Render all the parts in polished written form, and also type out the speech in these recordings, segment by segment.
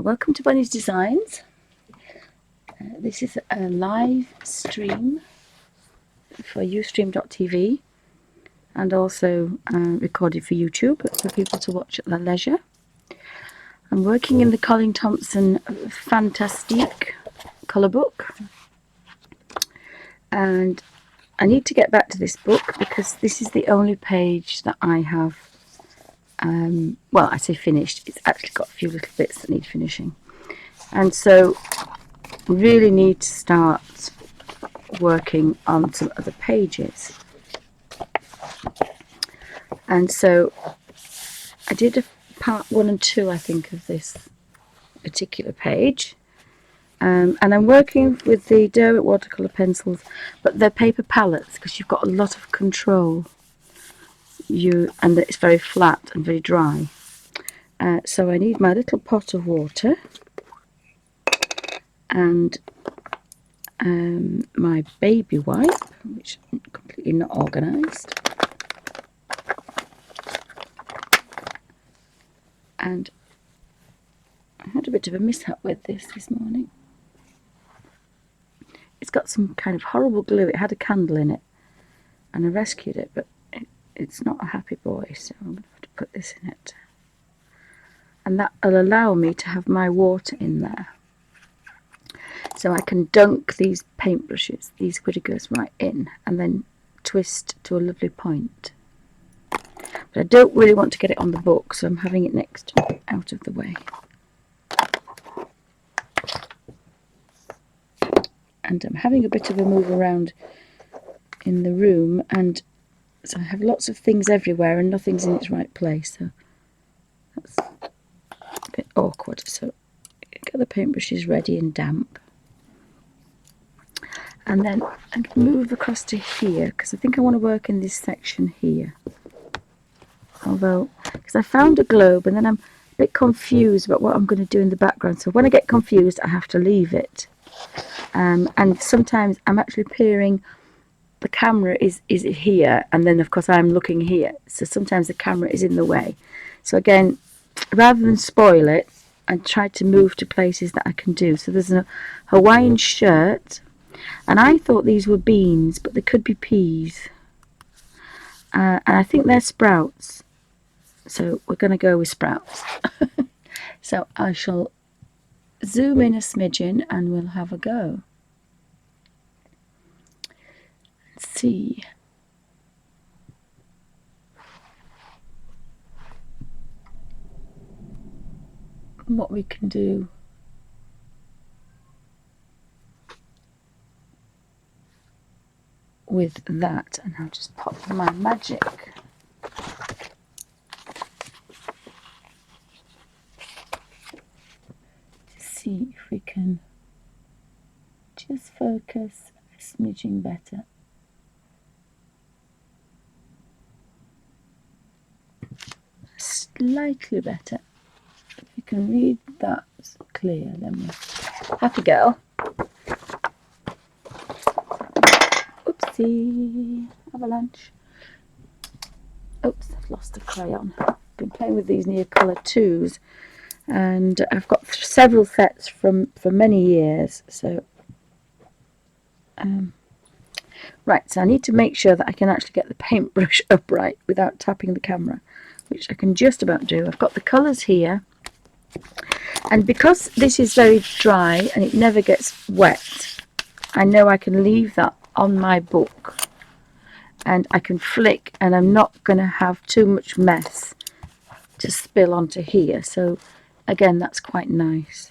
Welcome to Bunny's Designs. This is a live stream for ustream.tv and also recorded for YouTube for people to watch at their leisure. I'm working in the Colin Thompson Fantastic colour book, and I need to get back to this book because this is the only page that I have, well, I say finished, it's actually got a few little bits that need finishing, and so really need to start working on some other pages. And so I did a part 1 and 2, I think, of this particular page, and I'm working with the Derwent watercolour pencils, but they're paper palettes because you've got a lot of control, and it's very flat and very dry. So I need my little pot of water and my baby wipe, which is completely not organised, and I had a bit of a mishap with this morning. It's got some kind of horrible glue. It had a candle in it and I rescued it, but it's not a happy boy, so I'm going to have to put this in it, and that will allow me to have my water in there. So I can dunk these paintbrushes, these Whittigers, right in and then twist to a lovely point. But I don't really want to get it on the book, so I'm having it next out of the way. And I'm having a bit of a move around in the room, and so I have lots of things everywhere and nothing's in its right place, so that's a bit awkward. So get the paintbrushes ready and damp. And then I'm going to move across to here because I think I want to work in this section here. Although, because I found a globe and then I'm a bit confused about what I'm going to do in the background. So when I get confused, I have to leave it. And sometimes I'm actually peering, the camera is here, and then of course I'm looking here. So sometimes the camera is in the way. So again, rather than spoil it, I try to move to places that I can do. So there's a Hawaiian shirt. And I thought these were beans, but they could be peas. And I think they're sprouts. So we're going to go with sprouts. So I shall zoom in a smidgen and we'll have a go. Let's see. What we can do. With that, and I'll just pop my magic to see if we can just focus a smidgen better. Slightly better. If you can read that clear, then we're happy girl. Oopsie, avalanche. Oops, I've lost a crayon. I've been playing with these Neocolor 2s, and I've got several sets for many years. So, right, so I need to make sure that I can actually get the paintbrush upright without tapping the camera, which I can just about do. I've got the colours here, and because this is very dry and it never gets wet, I know I can leave that on my book and I can flick, and I'm not going to have too much mess to spill onto here. So again, that's quite nice.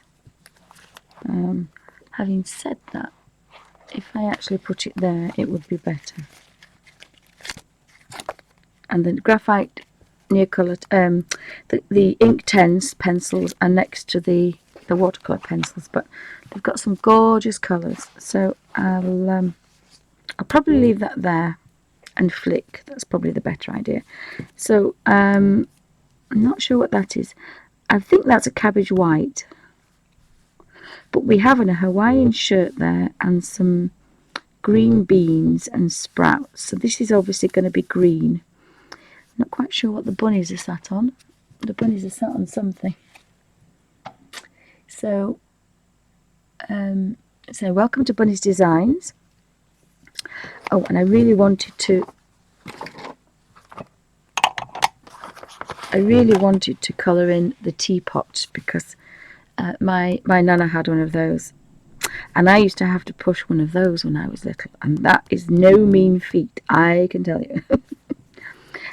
Having said that, if I actually put it there, it would be better. And the graphite Neocolor, the ink 10s pencils are next to the watercolour pencils, but they've got some gorgeous colours. So I'll probably leave that there and flick. That's probably the better idea. So I'm not sure what that is. I think that's a cabbage white. But we have a Hawaiian shirt there and some green beans and sprouts. So this is obviously going to be green. Not quite sure what the bunnies are sat on. The bunnies are sat on something. So, so welcome to Bunny's Designs. Oh, and I really wanted to colour in the teapot because my nana had one of those, and I used to have to push one of those when I was little, and that is no mean feat, I can tell you.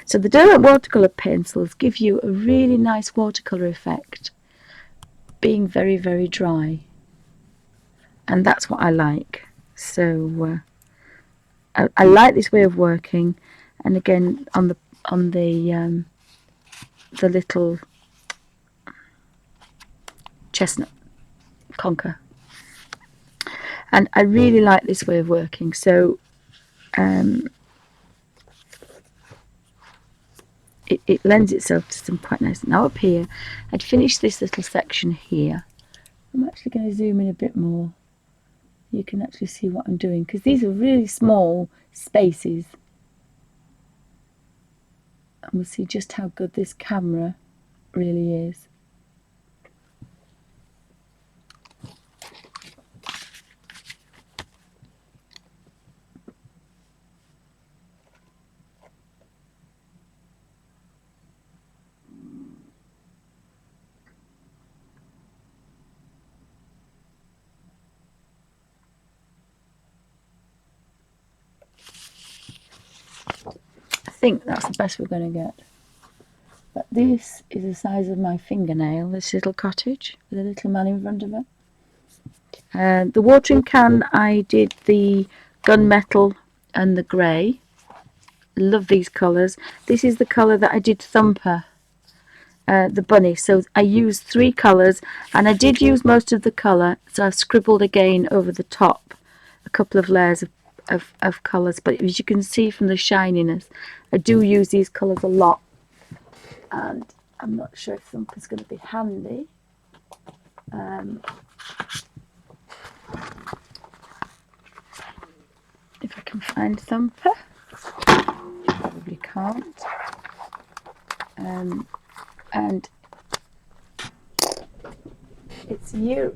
So the Derwent watercolour pencils give you a really nice watercolour effect, being very, very dry, and that's what I like. So I like this way of working, and again on the little chestnut conker, and I really like this way of working. So it lends itself to some quite nice. Now up here, I'd finished this little section here. I'm actually going to zoom in a bit more. You can actually see what I'm doing, because these are really small spaces. And we'll see just how good this camera really is. I think that's the best we're going to get. But this is the size of my fingernail, this little cottage with a little man in front of it. The watering can, I did the gunmetal and the grey. Love these colours. This is the colour that I did Thumper, the bunny. So I used 3 colours, and I did use most of the colour, so I've scribbled again over the top a couple of layers of colours. But as you can see from the shininess, I do use these colours a lot, and I'm not sure if Thumper's going to be handy. If I can find Thumper. Probably can't. And it's a year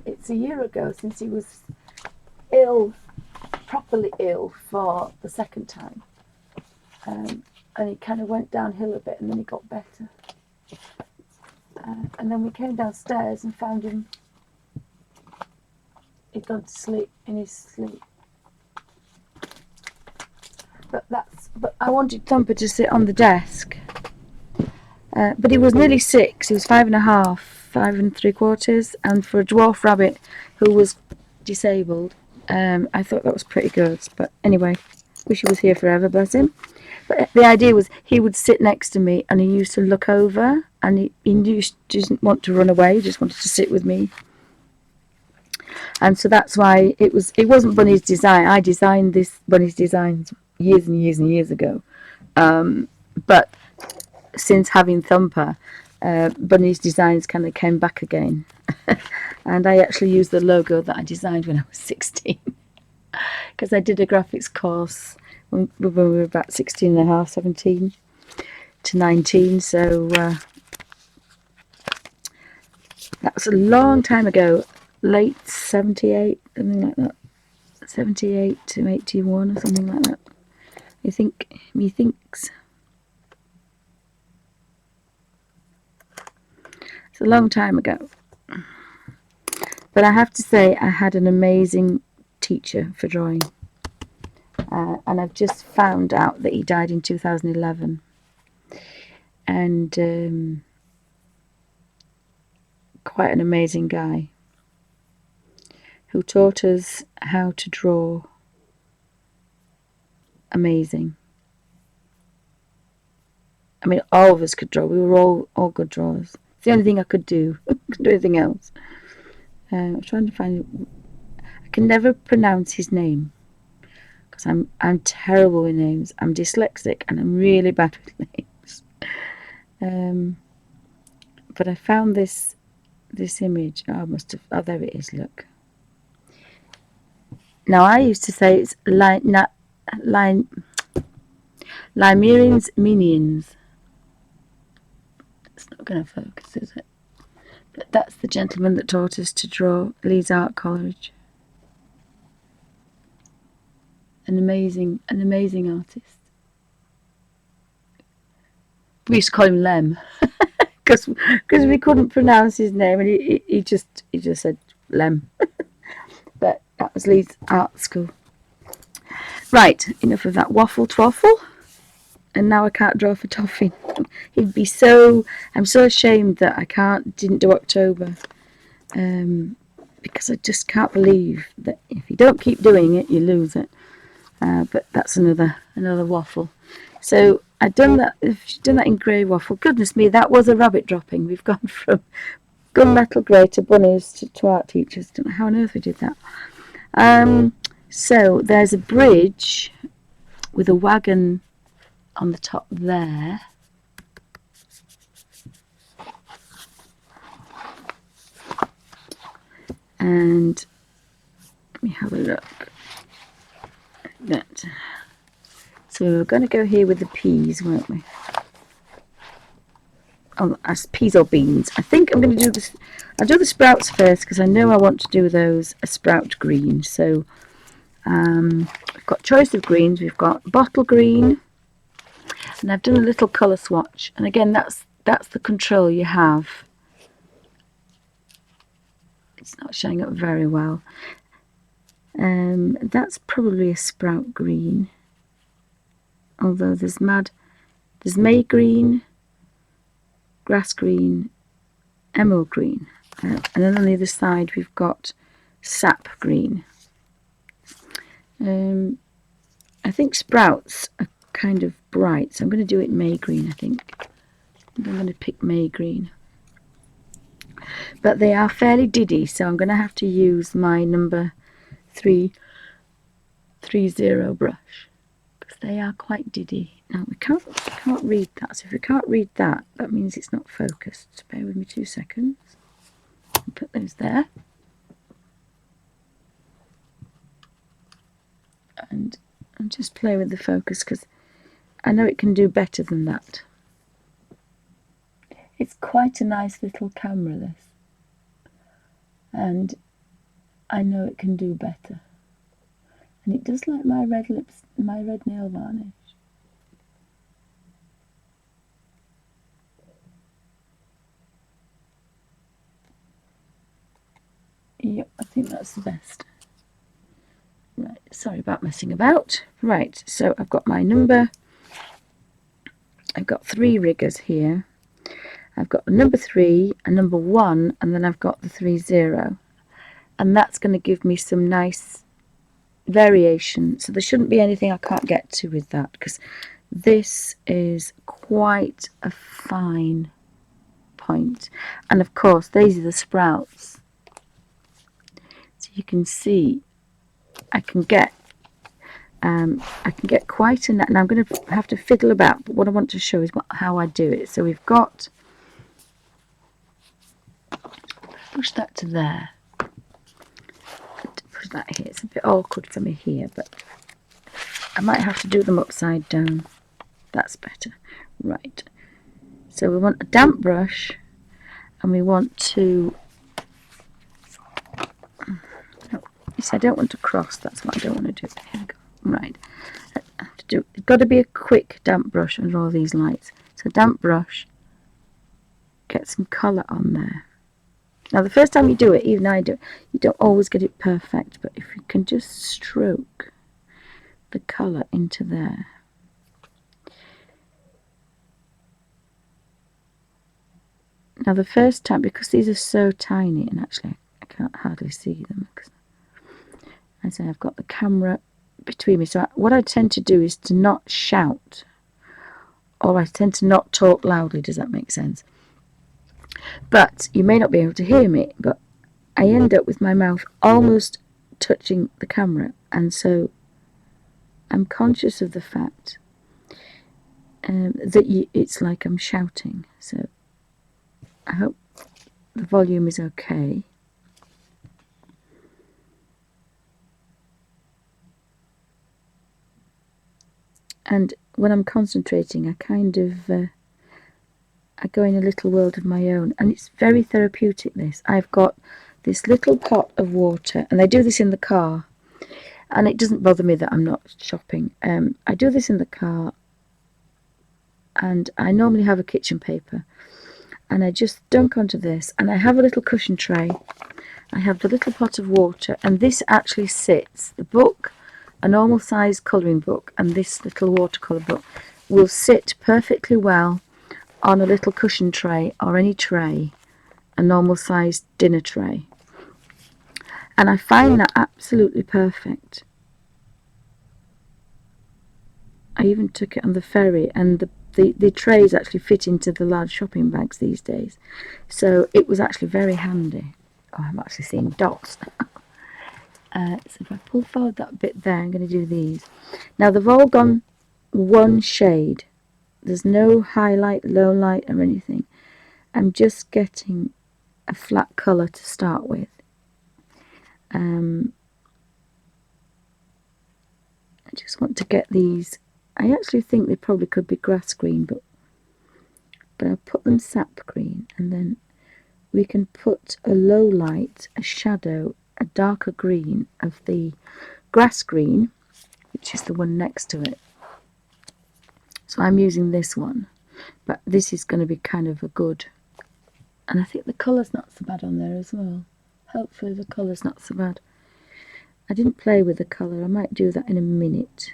ago since he was ill, properly ill, for the second time, and he kind of went downhill a bit, and then he got better, and then we came downstairs and found him, he'd gone to sleep in his sleep. But I wanted Thumper to sit on the desk, but he was nearly 6. He was 5.5, 5 3/4, and for a dwarf rabbit who was disabled, I thought that was pretty good. But anyway, wish he was here forever, bless him. But the idea was he would sit next to me, and he used to look over, and he didn't want to run away, he just wanted to sit with me. And so that's why it wasn't Bunny's design. I designed this Bunny's Designs years and years and years ago. But since having Thumper, Bunny's Designs kind of came back again. And I actually used the logo that I designed when I was 16. Because I did a graphics course when we were about 16 and a half, 17 to 19. So that was a long time ago. Late 78, something like that. 78 to 81 or something like that. Methinks. It's a long time ago. But I have to say, I had an amazing teacher for drawing. And I've just found out that he died in 2011. And quite an amazing guy, who taught us how to draw amazing. I mean, all of us could draw. We were all good drawers. It's the only thing I could do. I couldn't do anything else. I'm trying to find. I can never pronounce his name because I'm terrible with names. I'm dyslexic and I'm really bad with names. But I found this image. Oh, oh, there it is. Look. Now I used to say it's Limerian's Minions. It's not going to focus, is it? But that's the gentleman that taught us to draw, Leeds Art College. An amazing artist. We used to call him Lem because we couldn't pronounce his name, and he just said Lem. But that was Leeds Art School. Right, enough of that waffle twaffle. And now I can't draw for Toffee. He'd be so. I'm so ashamed that I didn't do October, because I just can't believe that if you don't keep doing it, you lose it. But that's another waffle. So I've done that. If you've done that in grey waffle, goodness me, that was a rabbit dropping. We've gone from gunmetal grey to bunnies to art teachers. Don't know how on earth we did that. So there's a bridge with a wagon on the top there. And let me have a look. That. So we were going to go here with the peas, weren't we? Oh, as peas or beans. I think I'm going to do this. I'll do the sprouts first because I know I want to do those a sprout green. So we've got choice of greens. We've got bottle green, and I've done a little colour swatch. And again, that's the control you have. It's not showing up very well. That's probably a sprout green. Although there's May green, grass green, emerald green, and then on the other side we've got sap green. I think sprouts are kind of bright, so I'm going to do it May green. I think I'm going to pick May green, but they are fairly diddy, so I'm going to have to use my number 330 brush. They are quite diddy. Now we can't read that, so if we can't read that, that means it's not focused. So bear with me 2 seconds. I'll put those there. And I'll just play with the focus because I know it can do better than that. It's quite a nice little camera, this. And I know it can do better. And it does like my red lips, my red nail varnish. Yep, I think that's the best. Right, sorry about messing about. Right, so I've got my number. I've got 3 riggers here. I've got a number 3, a number 1, and then I've got the 30. And that's going to give me some nice variation. So there shouldn't be anything I can't get to with that, because this is quite a fine point. And of course, these are the sprouts. So you can see I can get quite a... Now I'm going to have to fiddle about, but what I want to show is how I do it. So we've got... Push that to there. Push that here. It's a bit awkward for me here, but I might have to do them upside down. That's better. Right. So we want a damp brush, and we want to... I don't want to cross, that's what I don't want to do. Here we go. Right. I have to do, it's got to be a quick damp brush under all these lights. So damp brush, get some colour on there. Now the first time you do it, even I do it, you don't always get it perfect, but if you can just stroke the colour into there. Now the first time, because these are so tiny, and actually I can't hardly see them, because I say I've got the camera between me. So what I tend to do is to not shout, or I tend to not talk loudly. Does that make sense? But you may not be able to hear me, but I end up with my mouth almost touching the camera, and so I'm conscious of the fact that it's like I'm shouting. So I hope the volume is okay. And when I'm concentrating, I kind of I go in a little world of my own, and it's very therapeutic, this. I've got this little pot of water, and I do this in the car, and it doesn't bother me that I'm not shopping. I do this in the car, and I normally have a kitchen paper, and I just dunk onto this, and I have a little cushion tray. I have the little pot of water, and this actually sits, the book, a normal size colouring book, and this little watercolour book will sit perfectly well on a little cushion tray or any tray, a normal sized dinner tray. And I find that absolutely perfect. I even took it on the ferry, and the trays actually fit into the large shopping bags these days. So it was actually very handy. Oh, I'm actually seeing dots now. So if I pull forward that bit there, I'm going to do these. Now they've all gone one shade. There's no highlight, low light or anything. I'm just getting a flat colour to start with. I just want to get these. I actually think they probably could be grass green, but I'll put them sap green, and then we can put a low light, a shadow, a darker green of the grass green, which is the one next to it. So I'm using this one, but this is going to be kind of a good, and I think the colour's not so bad on there as well. Hopefully the colour's not so bad. I didn't play with the colour. I might do that in a minute,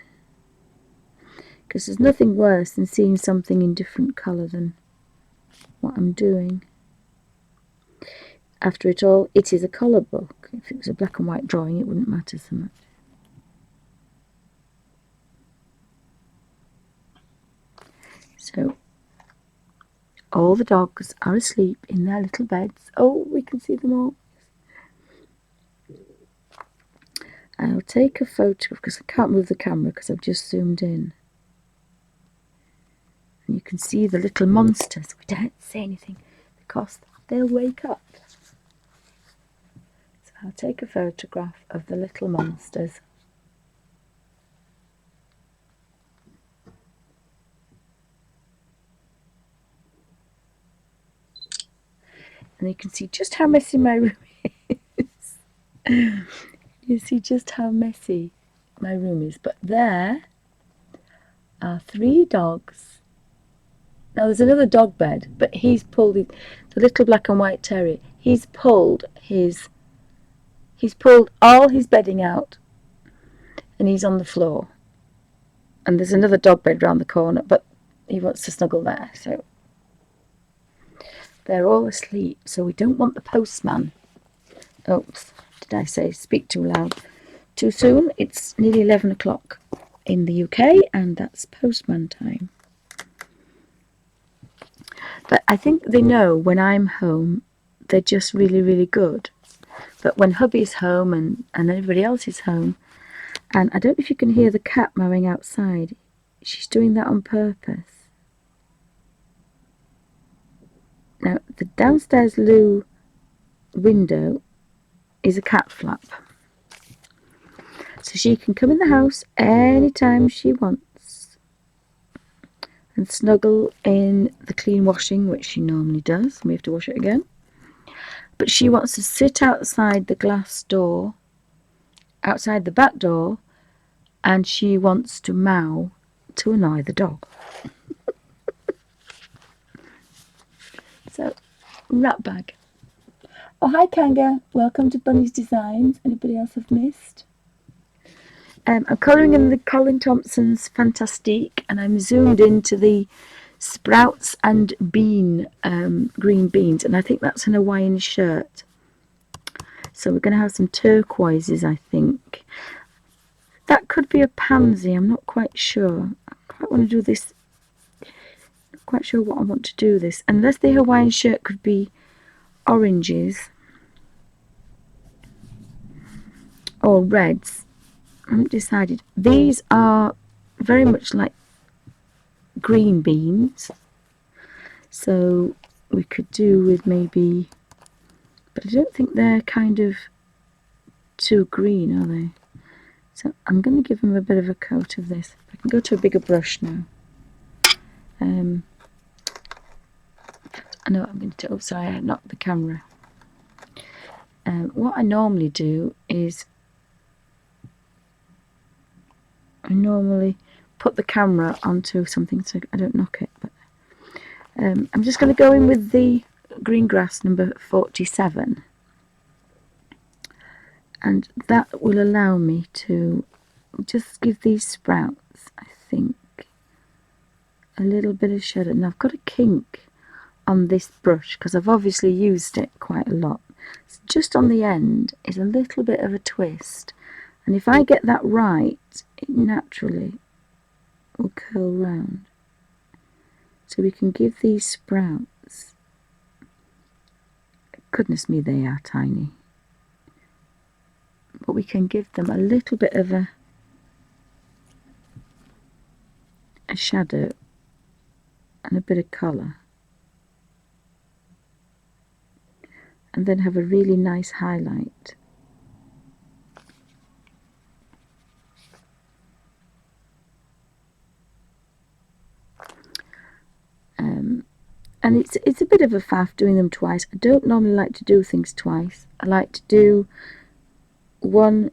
because there's nothing worse than seeing something in different colour than what I'm doing. After it all, it is a colour book. If it was a black and white drawing, it wouldn't matter so much. So all the dogs are asleep in their little beds. Oh, we can see them all. I'll take a photograph because I can't move the camera because I've just zoomed in. And you can see the little monsters. We don't say anything because they'll wake up. So I'll take a photograph of the little monsters. And you can see just how messy my room is. You see just how messy my room is. But there are 3 dogs. Now there's another dog bed, but he's pulled the little black and white terrier. He's pulled all his bedding out, and he's on the floor. And there's another dog bed round the corner, but he wants to snuggle there. So they're all asleep. So we don't want the postman. Oops, did I say speak too loud? Too soon? It's nearly 11 o'clock in the UK, and that's postman time. But I think they know when I'm home, they're just really, really good. But when hubby's home and everybody else is home, and I don't know if you can hear the cat meowing outside. She's doing that on purpose. Now, the downstairs loo window is a cat flap. So she can come in the house anytime she wants and snuggle in the clean washing, which she normally does. We have to wash it again. But she wants to sit outside the glass door, outside the back door, and she wants to meow to annoy the dog. So, rat bag. Oh, hi Kanga. Welcome to Bunny's Designs. Anybody else I've missed? I'm colouring in the Colin Thompson's Fantastic, and I'm zoomed into the sprouts and green beans, and I think that's an Hawaiian shirt. So we're going to have some turquoises, I think. That could be a pansy, I'm not quite sure. I quite want to do this. Not quite sure what I want to do this. Unless the Hawaiian shirt could be oranges or reds. I haven't decided. These are very much like green beans, so we could do with maybe, but I don't think they're kind of too green, are they? So I'm going to give them a bit of a coat of this. I can go to a bigger brush now. I know I'm going to, oh sorry, I knocked the camera. What I normally do is I normally put the camera onto something so I don't knock it. But I'm just going to go in with the green grass number 47, and that will allow me to just give these sprouts, I think, a little bit of shadow. Now I've got a kink on this brush because I've obviously used it quite a lot. So just on the end is a little bit of a twist, and if I get that right, it naturally will curl round. So we can give these sprouts, goodness me, they are tiny, but we can give them a little bit of a shadow and a bit of colour, and then have a really nice highlight. And it's a bit of a faff doing them twice. I don't normally like to do things twice. I like to do one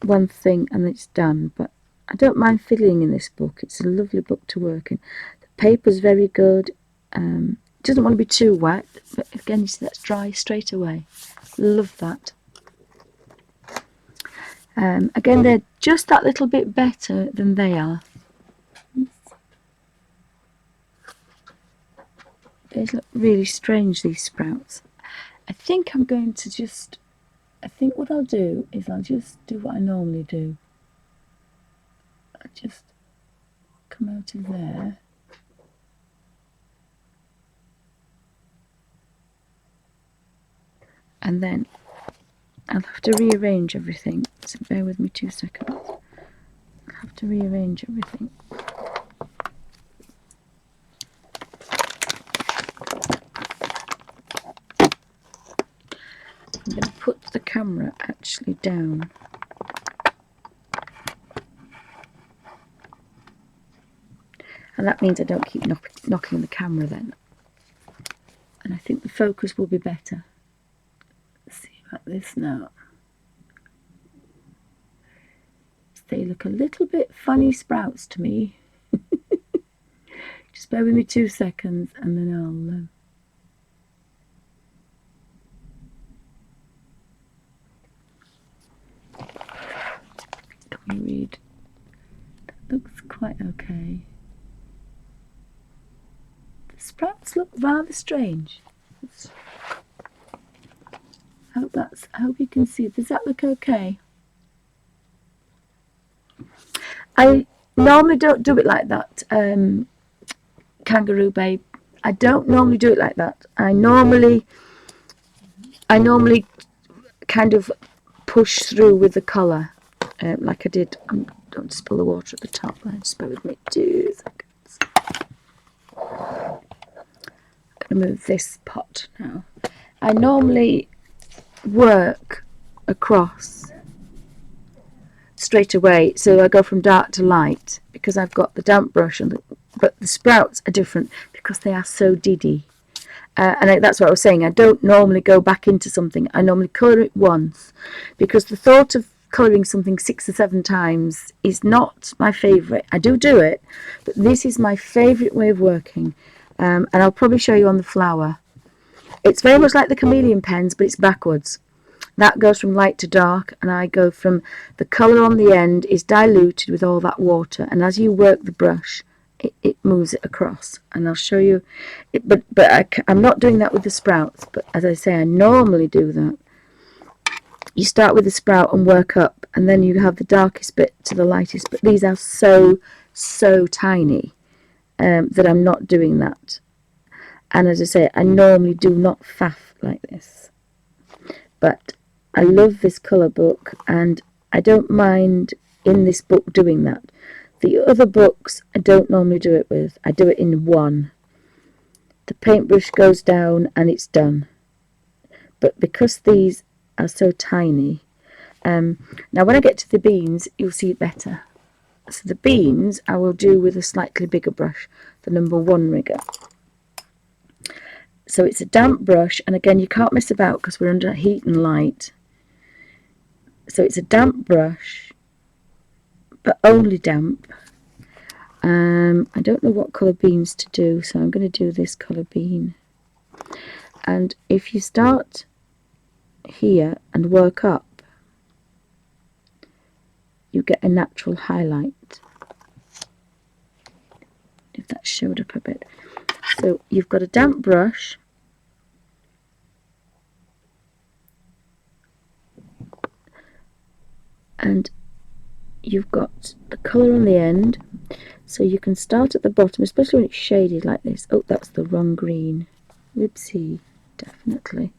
thing and it's done, but I don't mind fiddling in this book. It's a lovely book to work in. The paper's very good. It doesn't want to be too wet, but again, you see that's dry straight away. Love that. Again, they're just that little bit better than they are. They look really strange, these sprouts. I think I'm going to just, I think what I'll do is I'll just do what I normally do. I'll just come out of there. And then I'll have to rearrange everything, so bear with me 2 seconds. I'll have to rearrange everything. I'm going to put the camera actually down. And that means I don't keep knocking the camera then. And I think the focus will be better. Let's see about this now. They look a little bit funny sprouts to me. Just bear with me 2 seconds and then I'll... Can we read? That looks quite okay. The sprouts look rather strange. I hope you can see. Does that look okay? I normally don't do it like that, Kangaroo Babe. I don't normally do it like that. I normally kind of push through with the colour, like I did. Don't spill the water at the top there. Just bear with me 2 seconds. I'm going to move this pot now. I normally work across straight away, so I go from dark to light because I've got the damp brush, but the sprouts are different because they are so diddy. And that's what I was saying. I don't normally go back into something. I normally colour it once because the thought of colouring something 6 or 7 times is not my favourite. I do it, but this is my favourite way of working. And I'll probably show you on the flower. It's very much like the chameleon pens, but it's backwards. That goes from light to dark, and I go from the colour on the end is diluted with all that water, and as you work the brush, it moves it across. And I'll show you. But I'm not doing that with the sprouts. But as I say, I normally do that. You start with the sprout and work up, and then you have the darkest bit to the lightest. But these are so tiny that I'm not doing that. And as I say, I normally do not faff like this. But I love this colour book, and I don't mind in this book doing that. The other books I don't normally do it with. I do it in one. The paintbrush goes down and it's done. But because these are so tiny, now when I get to the beans, you'll see it better. So the beans I will do with a slightly bigger brush, the number 1 rigger. So it's a damp brush, and again, you can't mess about because we're under heat and light. So it's a damp brush, but only damp. I don't know what colour beans to do, so I'm going to do this colour bean. And if you start here and work up, you get a natural highlight. If that showed up a bit. So you've got a damp brush, and you've got the colour on the end, so you can start at the bottom, especially when it's shaded like this. Oh, that's the wrong green. Whoopsie, definitely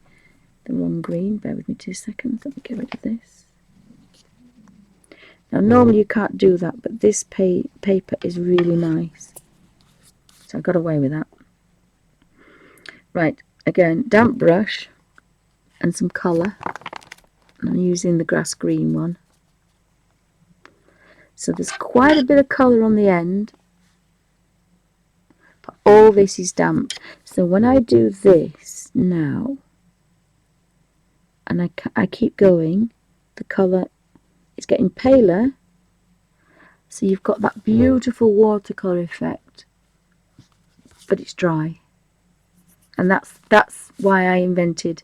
the wrong green. Bear with me 2 seconds, let me get rid of this. Now normally you can't do that, but this paper is really nice, so I got away with that. Right, again, damp brush and some colour. I'm using the grass green one. So there's quite a bit of colour on the end, but all this is damp. So when I do this now, and I keep going, the colour is getting paler, so you've got that beautiful watercolour effect, but it's dry. And that's why I invented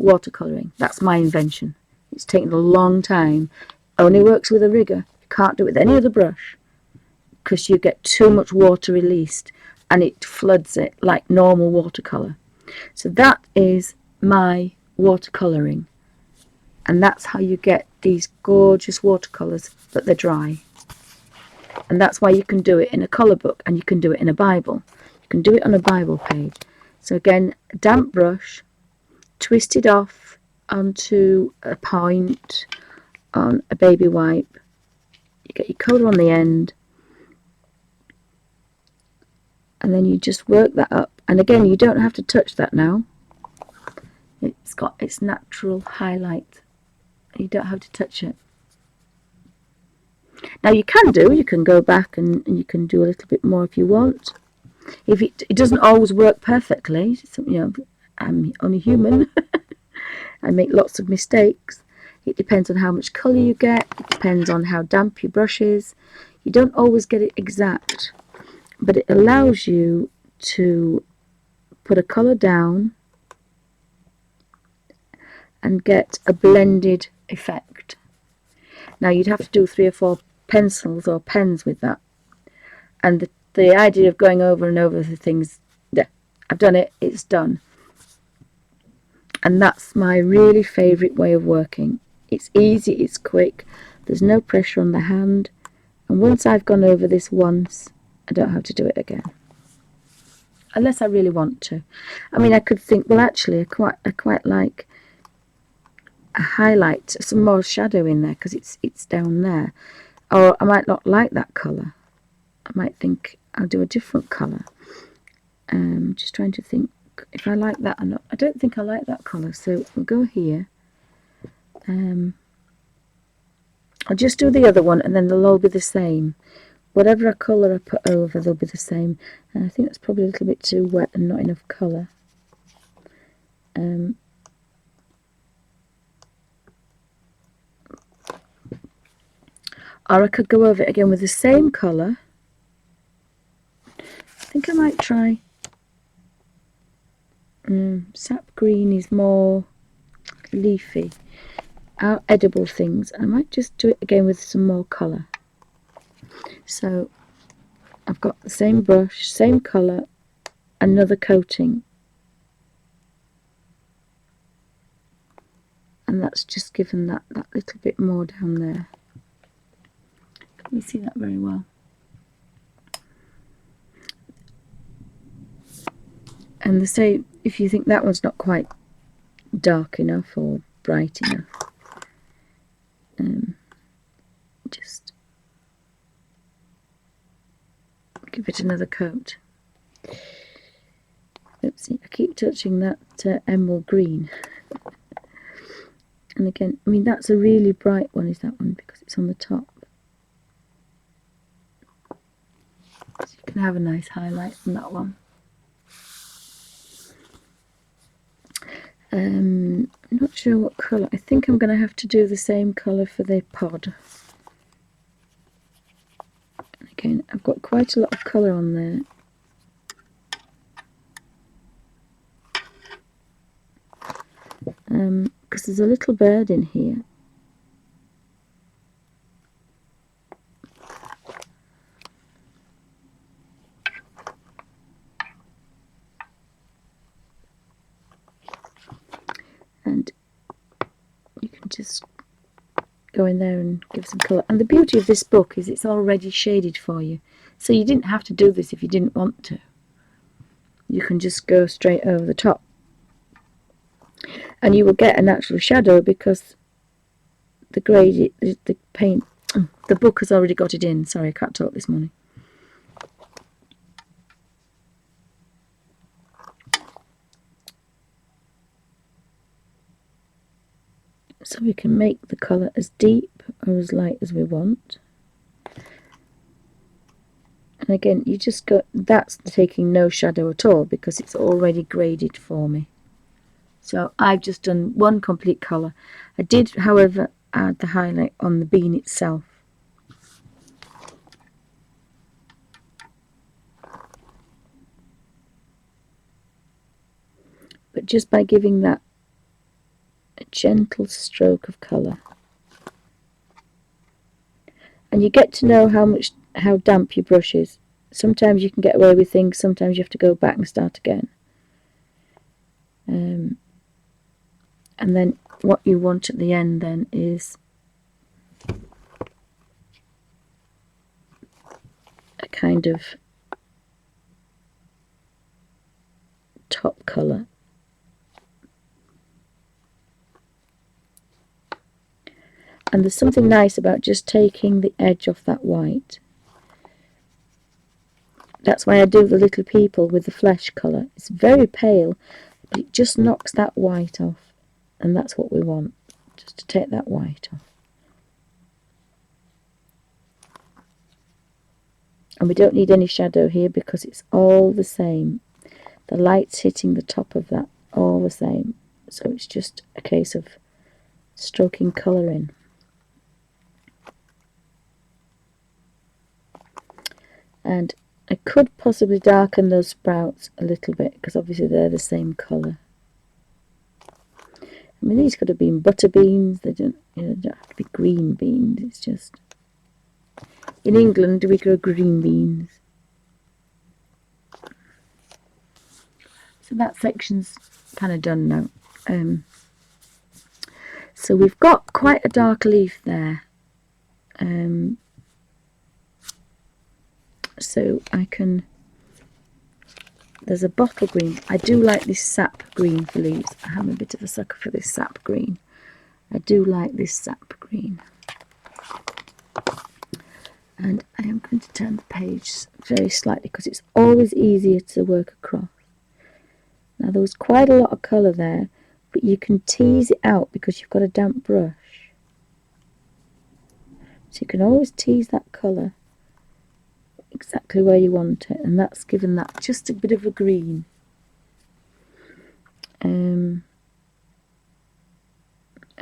watercolouring. That's my invention. It's taken a long time. Only works with a rigger. You can't do it with any other brush because you get too much water released and it floods it like normal watercolour. So that is my watercolouring, and that's how you get these gorgeous watercolours, but they're dry. And that's why you can do it in a colour book, and you can do it in a Bible. You can do it on a Bible page. So again, a damp brush, twist it off onto a point on a baby wipe. You get your colour on the end, and then you just work that up. And again, you don't have to touch that now. It's got its natural highlight. You don't have to touch it. Now you can go back and you can do a little bit more if you want. If it doesn't always work perfectly, you know, I'm only human. I make lots of mistakes. It depends on how much colour you get. It depends on how damp your brush is. You don't always get it exact, but it allows you to put a colour down and get a blended effect. Now you'd have to do 3 or 4 pencils or pens with that, and the idea of going over and over the things, yeah, I've done it, it's done. And that's my really favourite way of working. It's easy, it's quick, there's no pressure on the hand, and once I've gone over this once, I don't have to do it again. Unless I really want to. I mean, I could think, well actually I quite like a highlight, some more shadow in there because it's down there. Or I might not like that colour. I might think I'll do a different colour. Just trying to think if I like that or not. I don't think I like that colour, so we'll go here. I'll just do the other one and then they'll all be the same. Whatever colour I put over, they'll be the same. And I think that's probably a little bit too wet and not enough colour. Or I could go over it again with the same colour. I think I might try sap green is more leafy. Our edible things. I might just do it again with some more colour. So I've got the same brush, same colour, another coating. And that's just given that little bit more down there. Can you see that very well? And the same, if you think that one's not quite dark enough or bright enough, just give it another coat. Oopsie, I keep touching that emerald green. And again, I mean, that's a really bright one, is that one, because it's on the top. So you can have a nice highlight from that one. I'm not sure what colour. I think I'm going to have to do the same colour for the pod. Again, I've got quite a lot of colour on there. Because there's a little bird in here. And you can just go in there and give some colour. And the beauty of this book is it's already shaded for you. So you didn't have to do this if you didn't want to. You can just go straight over the top. And you will get a natural shadow because the grade, the paint, the book has already got it in. Sorry, I can't talk this morning. So we can make the colour as deep or as light as we want. And again, you just got, that's taking no shadow at all because it's already graded for me. So I've just done one complete colour. I did, however, add the highlight on the bean itself. But just by giving that a gentle stroke of colour. And you get to know how damp your brush is. Sometimes you can get away with things, sometimes you have to go back and start again. And then what you want at the end then is a kind of top colour. And there's something nice about just taking the edge off that white. That's why I do the little people with the flesh colour. It's very pale, but it just knocks that white off. And that's what we want, just to take that white off. And we don't need any shadow here because it's all the same. The light's hitting the top of that, all the same. So it's just a case of stroking colour in. And I could possibly darken those sprouts a little bit because obviously they're the same colour. I mean, these could have been butter beans. They don't have to be green beans. It's just, in England we grow green beans. So that section's kind of done now. So we've got quite a dark leaf there. So I can, there's a bottle green. I do like this sap green for leaves. I am a bit of a sucker for this sap green. I do like this sap green. And I am going to turn the page very slightly because it's always easier to work across. Now there was quite a lot of colour there, but you can tease it out because you've got a damp brush. So you can always tease that colour exactly where you want it, and that's given that just a bit of a green. And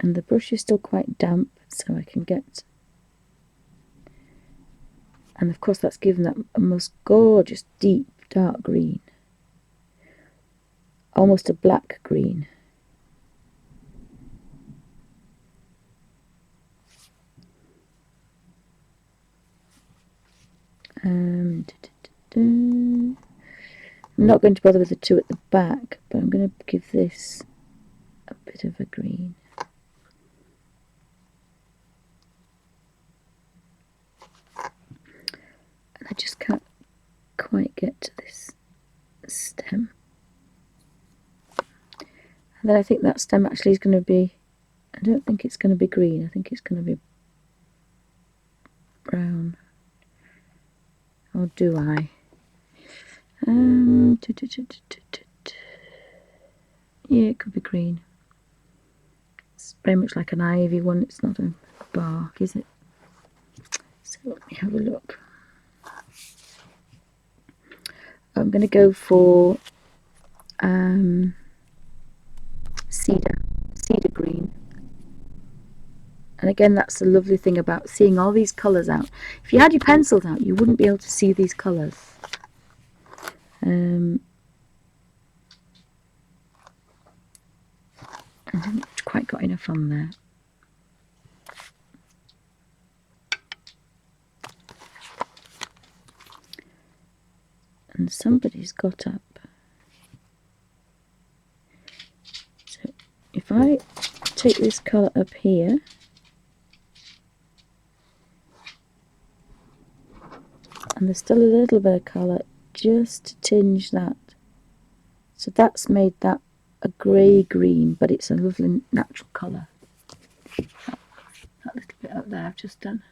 the brush is still quite damp, so I can get, and of course that's given that a most gorgeous deep dark green, almost a black green. I'm not going to bother with the two at the back, but I'm going to give this a bit of a green. And I just can't quite get to this stem. And then I think that stem actually is going to be, I don't think it's going to be green, I think it's going to be brown. Or do I? Yeah, it could be green. It's very much like an ivy one, it's not a bark, is it? So let me have a look. I'm going to go for cedar green. And again, that's the lovely thing about seeing all these colours out. If you had your pencils out, you wouldn't be able to see these colours. I haven't quite got enough on there. And somebody's got up. So if I take this colour up here, and there's still a little bit of colour just to tinge that. So that's made that a grey green, but it's a lovely natural colour. That little bit up there I've just done.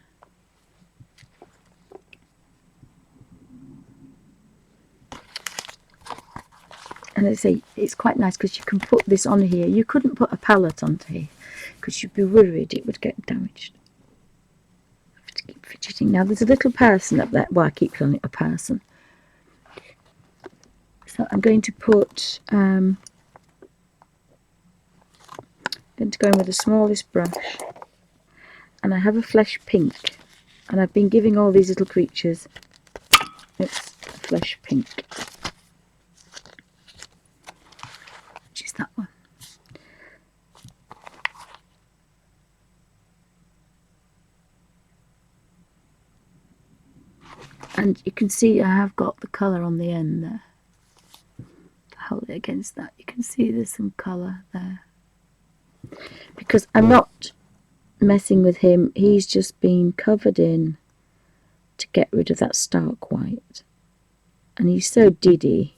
And I say it's quite nice because you can put this on here. You couldn't put a palette onto here because you'd be worried it would get damaged. I have to keep fidgeting. Now there's a little person up there. Well, I keep calling it a person. So I'm going to put, going to go in with the smallest brush, and I have a flesh pink, and I've been giving all these little creatures, it's a flesh pink, which is that one. And you can see I have got the colour on the end there. Hold it against that, you can see there's some colour there. Because I'm not messing with him, he's just been covered in to get rid of that stark white. And he's so diddy,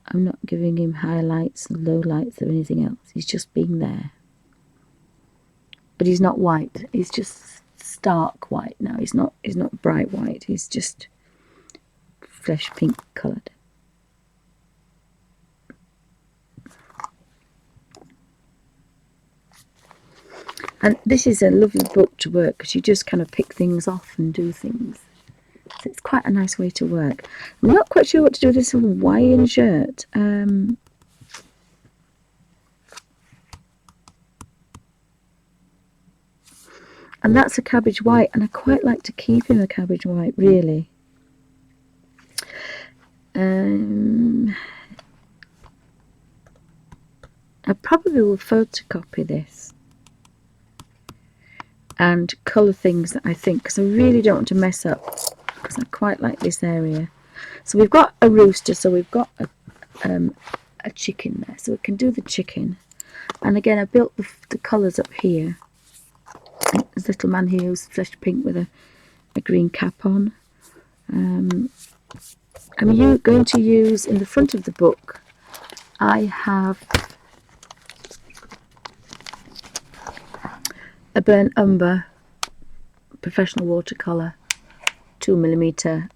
I'm not giving him highlights and lowlights or anything else, he's just being there. But he's not white, he's just stark white now, he's not bright white, he's just flesh pink coloured. And this is a lovely book to work because you just kind of pick things off and do things. So it's quite a nice way to work. I'm not quite sure what to do with this Hawaiian shirt. And that's a cabbage white, and I quite like to keep him a cabbage white, really. I probably will photocopy this and colour things that I think, because I really don't want to mess up, because I quite like this area. So we've got a rooster, so we've got a chicken there, so we can do the chicken. And again, I built the colours up here. There's a little man here who's flesh pink with a green cap on. I'm going to use, in the front of the book, I have a burnt umber professional watercolour 2mm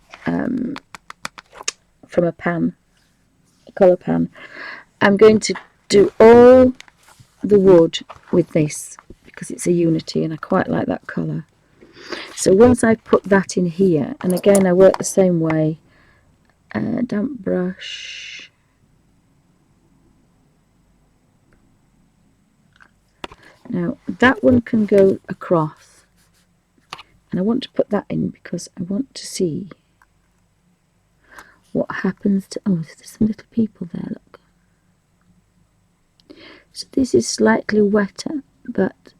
from a pan, a colour pan. I'm going to do all the wood with this because it's a unity and I quite like that colour. So once I put that in here, and again I work the same way, damp brush, now that one can go across, and I want to put that in because I want to see what happens to, oh, there's some little people there, look. So this is slightly wetter, but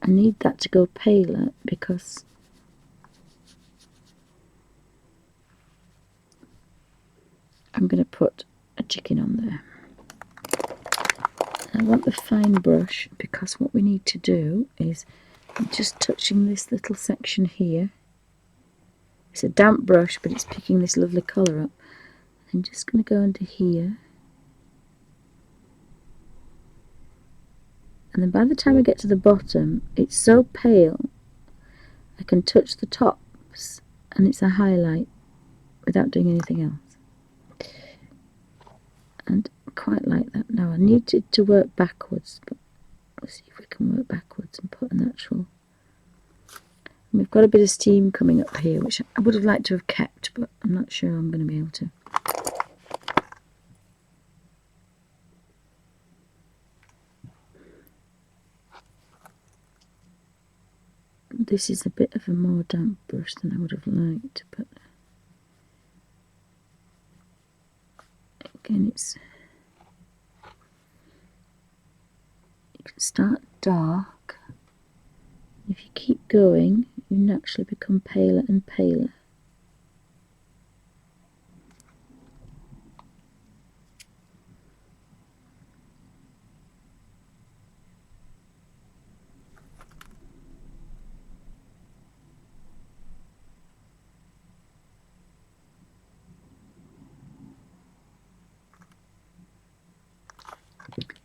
I need that to go paler because I'm going to put a chicken on there. I want the fine brush because what we need to do is, I'm just touching this little section here. It's a damp brush, but it's picking this lovely colour up. I'm just going to go under here. And then by the time I get to the bottom, it's so pale, I can touch the tops and it's a highlight without doing anything else. And I quite like that. Now I need it to work backwards, but let's see if we can work backwards and put a natural. And we've got a bit of steam coming up here, which I would have liked to have kept, but I'm not sure I'm going to be able to. This is a bit of a more damp brush than I would have liked, but again, you can start dark. If you keep going, you naturally become paler and paler.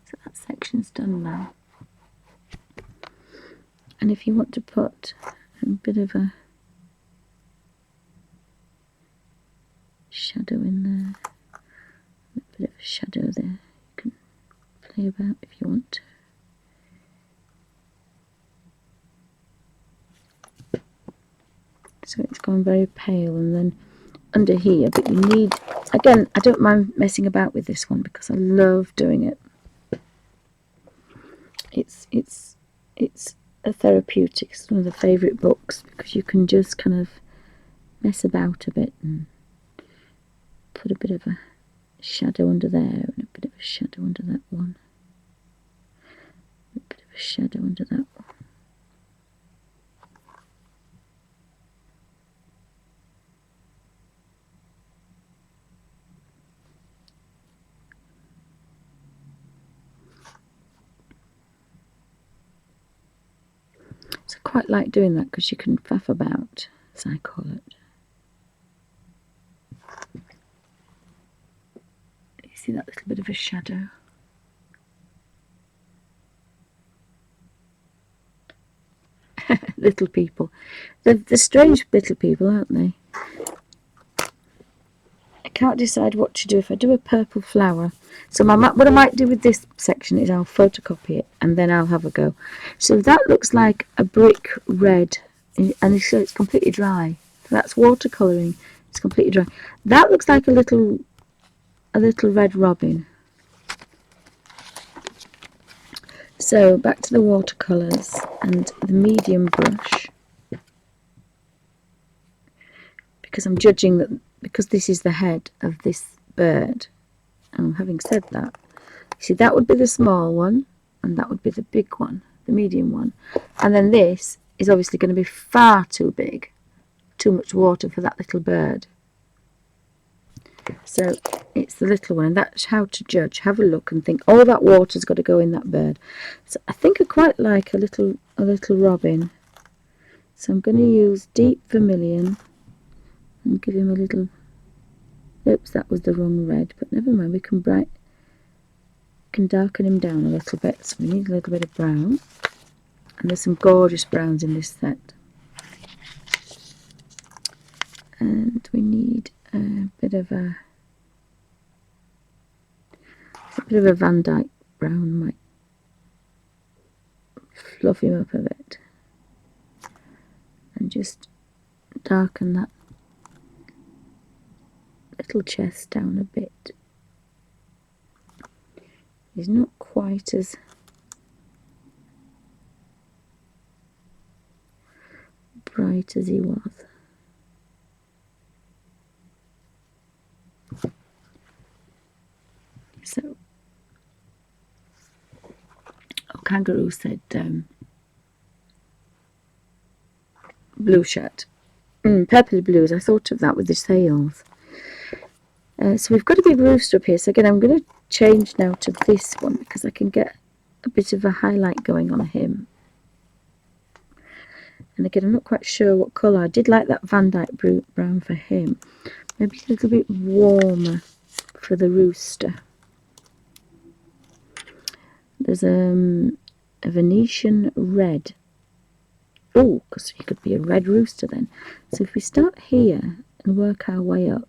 So that section's done now. And if you want to put a bit of a shadow in there, a bit of a shadow there, you can play about if you want to. So it's gone very pale, and then under here, but you need, again, I don't mind messing about with this one because I love doing it. It's a therapeutic. It's one of the favourite books because you can just kind of mess about a bit and put a bit of a shadow under there and a bit of a shadow under that one, a bit of a shadow under that one. So I quite like doing that because you can faff about, as I call it. You see that little bit of a shadow? Little people. They're strange little people, aren't they? I can't decide what to do. If I do a purple flower, so what I might do with this section is I'll photocopy it and then I'll have a go. So that looks like a brick red, and so it's completely dry. That's watercolouring. It's completely dry. That looks like a little red robin. So back to the watercolours and the medium brush, because I'm judging that because this is the head of this bird. And having said that, you see that would be the small one and that would be the big one, the medium one, and then this is obviously going to be far too big, too much water for that little bird. So it's the little one, and that's how to judge. Have a look and think, oh, that water's got to go in that bird. So I think I quite like a little robin. So I'm going to use deep vermilion and give him a little. Oops, that was the wrong red, but never mind. We can darken him down a little bit. So we need a little bit of brown, and there's some gorgeous browns in this set. And we need a bit of a Van Dyke brown. Might fluff him up a bit and just darken that little chest down a bit. He's not quite as bright as he was. So, Kangaroo said blue shirt. Purpley blues, I thought of that with the sails. So we've got a big rooster up here. So again, I'm going to change now to this one because I can get a bit of a highlight going on him. And again, I'm not quite sure what colour. I did like that Van Dyke brown for him. Maybe a little bit warmer for the rooster. There's a Venetian red. Oh, because he could be a red rooster then. So if we start here and work our way up.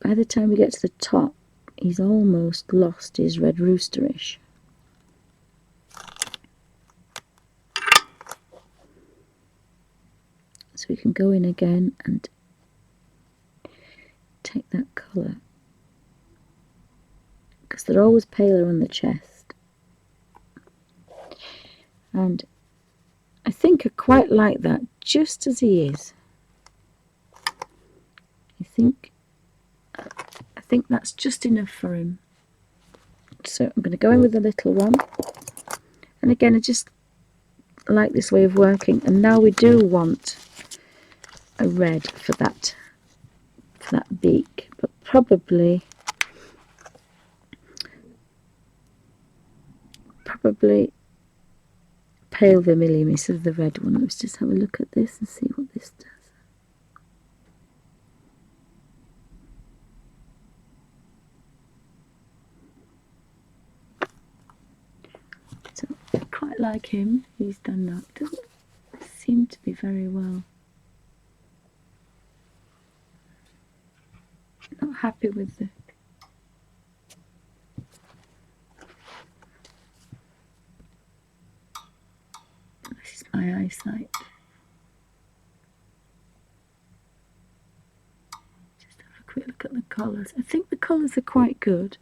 By the time we get to the top, he's almost lost his red roosterish. So we can go in again and take that colour because they're always paler on the chest. And I think I quite like that just as he is. I think that's just enough for him. So I'm going to go in with the little one. And again, I just like this way of working. And now we do want a red for that beak, but probably pale vermilion instead of the red one. Let's just have a look at this and see what this does. So I quite like him. He's done that. Doesn't seem to be very well. Not happy with the this is my eyesight. Just have a quick look at the colours. I think the colours are quite good.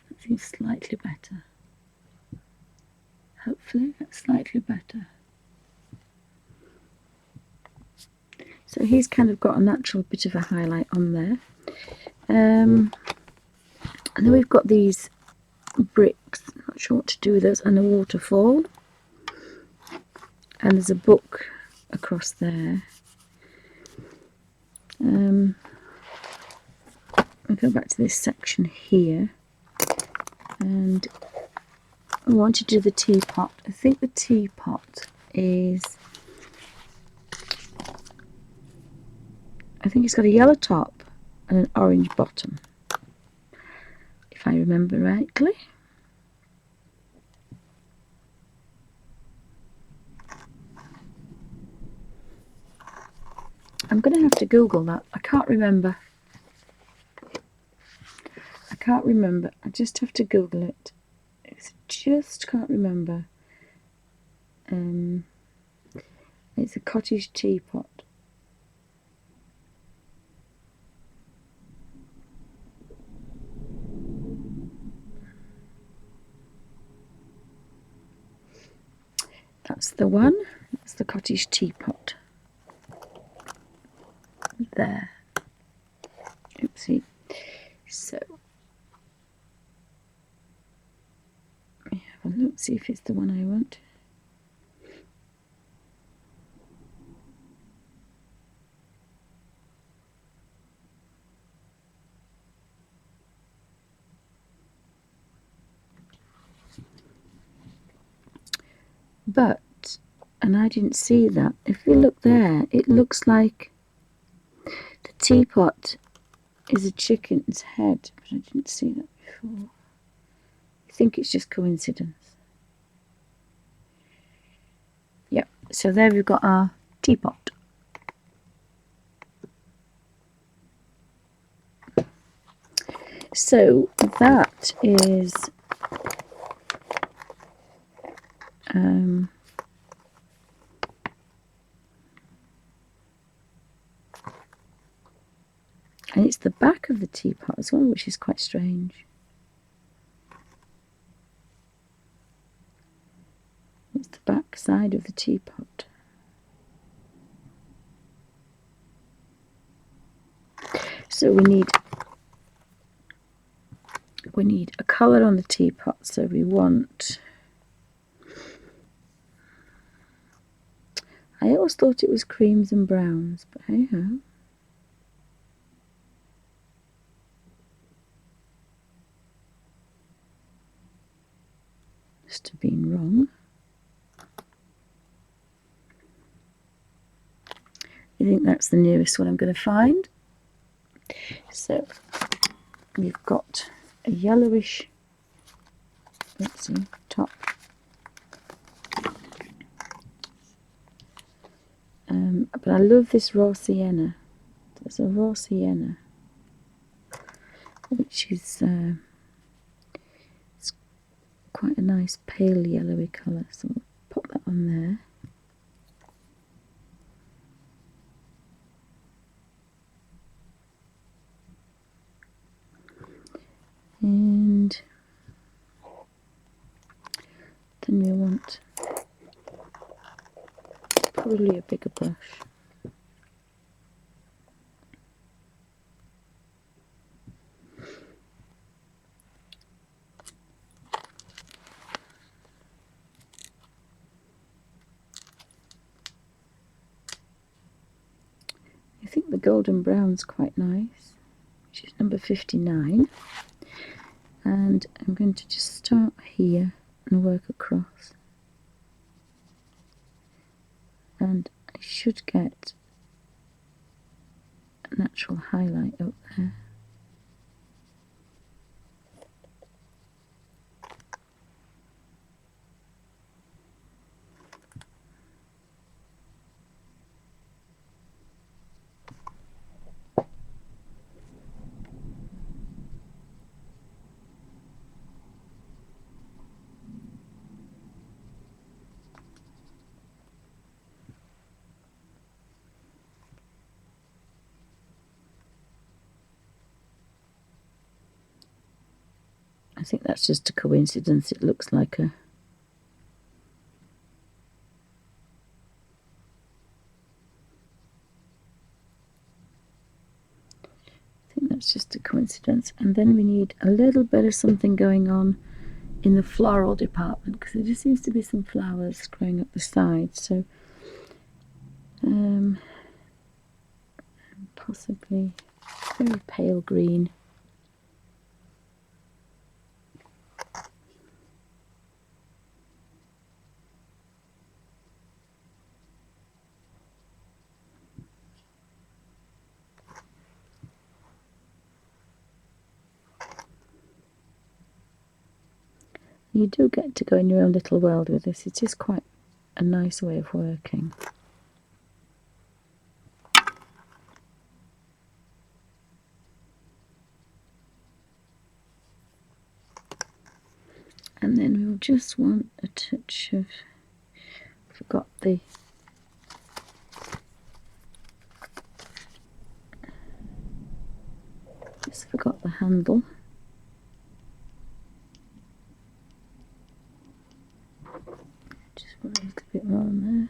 That seems slightly better. Hopefully that's slightly better. So he's kind of got a natural bit of a highlight on there. And then we've got these bricks, not sure what to do with those, and a waterfall. And there's a book across there. I'll go back to this section here. And I want to do the teapot. I think the teapot is... I think it's got a yellow top and an orange bottom, if I remember rightly. I'm going to have to Google that. I can't remember. I just have to Google it. I just can't remember. It's a cottage teapot. That's the one. That's the cottage teapot. There. Oopsie. So, let me have a look, see if it's the one I want. But, and I didn't see that, if we look there, it looks like the teapot is a chicken's head, but I didn't see that before. I think it's just coincidence. Yep, so there we've got our teapot. So that is and it's the back of the teapot as well, which is quite strange. It's the back side of the teapot. So we need a colour on the teapot, so we want... I always thought it was creams and browns, but hey ho. Must have been wrong. I think that's the nearest one I'm going to find. So we've got a yellowish oopsie, top. But I love this raw sienna. There's a raw sienna, which is it's quite a nice pale yellowy colour. So we'll pop that on there. And then we want probably a bigger brush. I think the golden brown's quite nice, which is number 59. And I'm going to just start here and work across. And I should get a natural highlight up there. I think that's just a coincidence. It looks like a that's just a coincidence. And then we need a little bit of something going on in the floral department, because there just seems to be some flowers growing up the side. So possibly very pale green. You do get to go in your own little world with this. It is quite a nice way of working. And then we'll just want a touch of, forgot the handle. Just put a little bit more on there.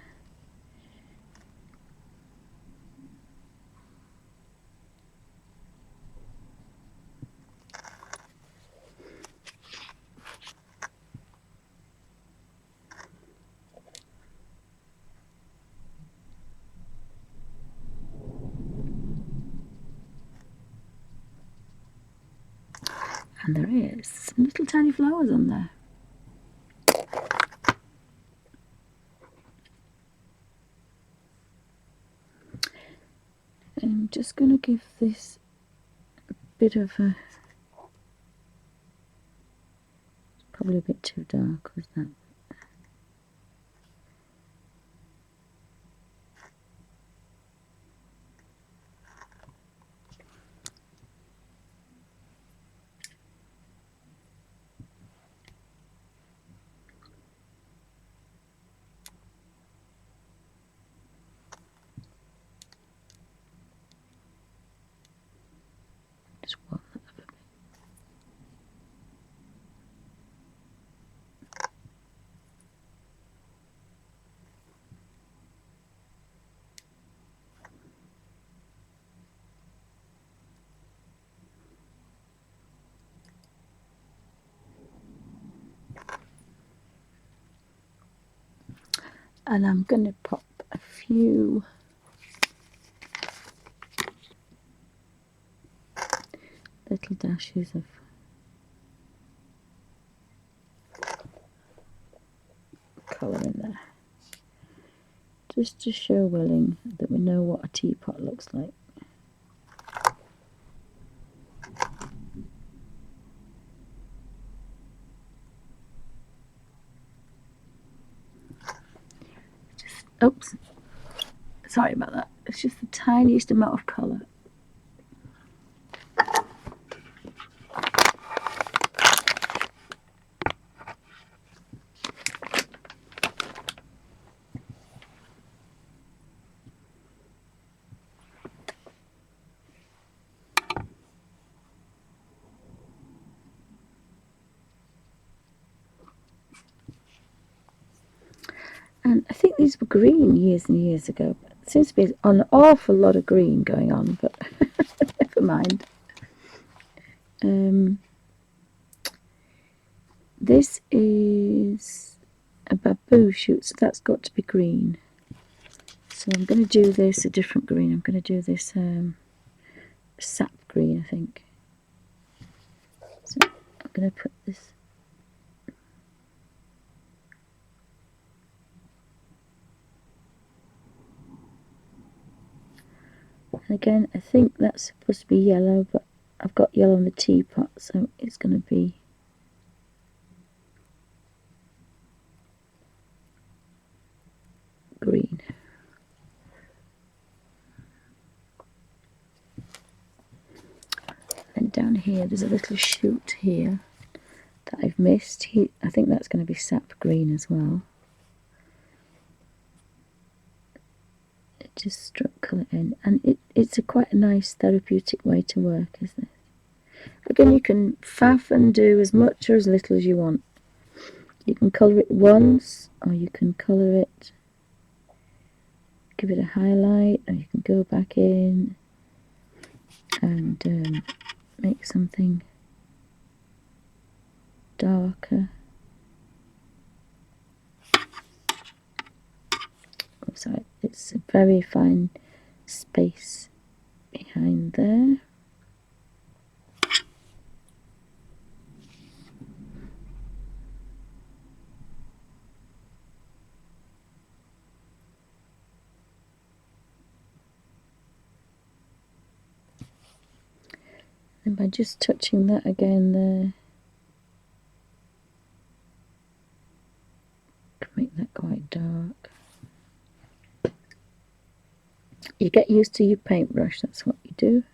And there is some little tiny flowers on there. I'm just going to give this a bit of a, probably a bit too dark with that. Just warm that up a bit. And I'm going to pop a few little dashes of colour in there, just to show Willing that we know what a teapot looks like. Oops, sorry about that. It's just the tiniest amount of colour. And I think these were green years and years ago. But there seems to be an awful lot of green going on, but never mind. This is a bamboo shoot, so that's got to be green. So I'm going to do this a different green. I'm going to do this sap green, I think. So I'm going to put this. And again, I think that's supposed to be yellow, but I've got yellow in the teapot, so it's going to be green. And down here, there's a little shoot here that I've missed. I think that's going to be sap green as well. It just struck colour in, and it's quite a nice therapeutic way to work, isn't it? Again, you can faff and do as much or as little as you want. You can colour it once, or you can colour it, give it a highlight, or you can go back in and make something darker. Oh, sorry, it's a very fine space behind there. And by just touching that again there, can make that quite dark. You get used to your paintbrush, that's what you do.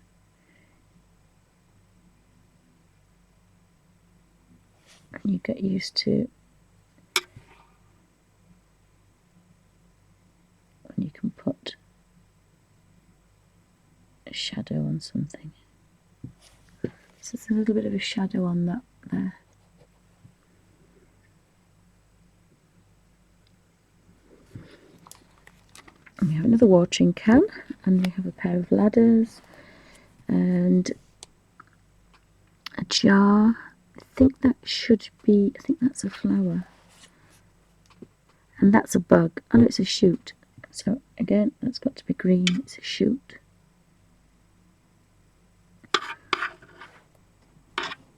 And you get used to when you can put a shadow on something. So there's a little bit of a shadow on that there. And we have another watering can, and we have a pair of ladders and a jar. I think that's a flower. And that's a bug. Oh no, it's a shoot. So again, that's got to be green. It's a shoot.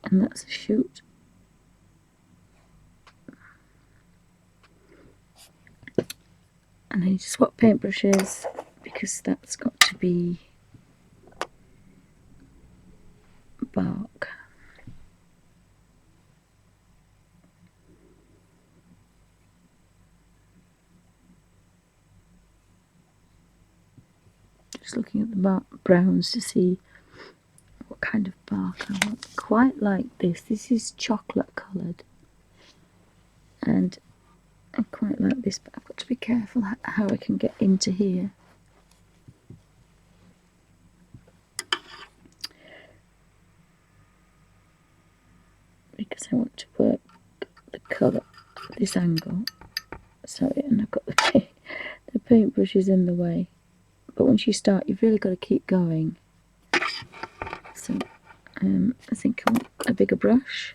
And that's a shoot. And I need to swap paintbrushes because that's got to be bark. Just looking at the bark browns to see what kind of bark I want. Quite like this. This is chocolate coloured. And I quite like this, but I've got to be careful how I can get into here. Because I want to work the colour at this angle. Sorry, and I've got the paintbrush is in the way. But once you start, you've really got to keep going. So I think I want a bigger brush.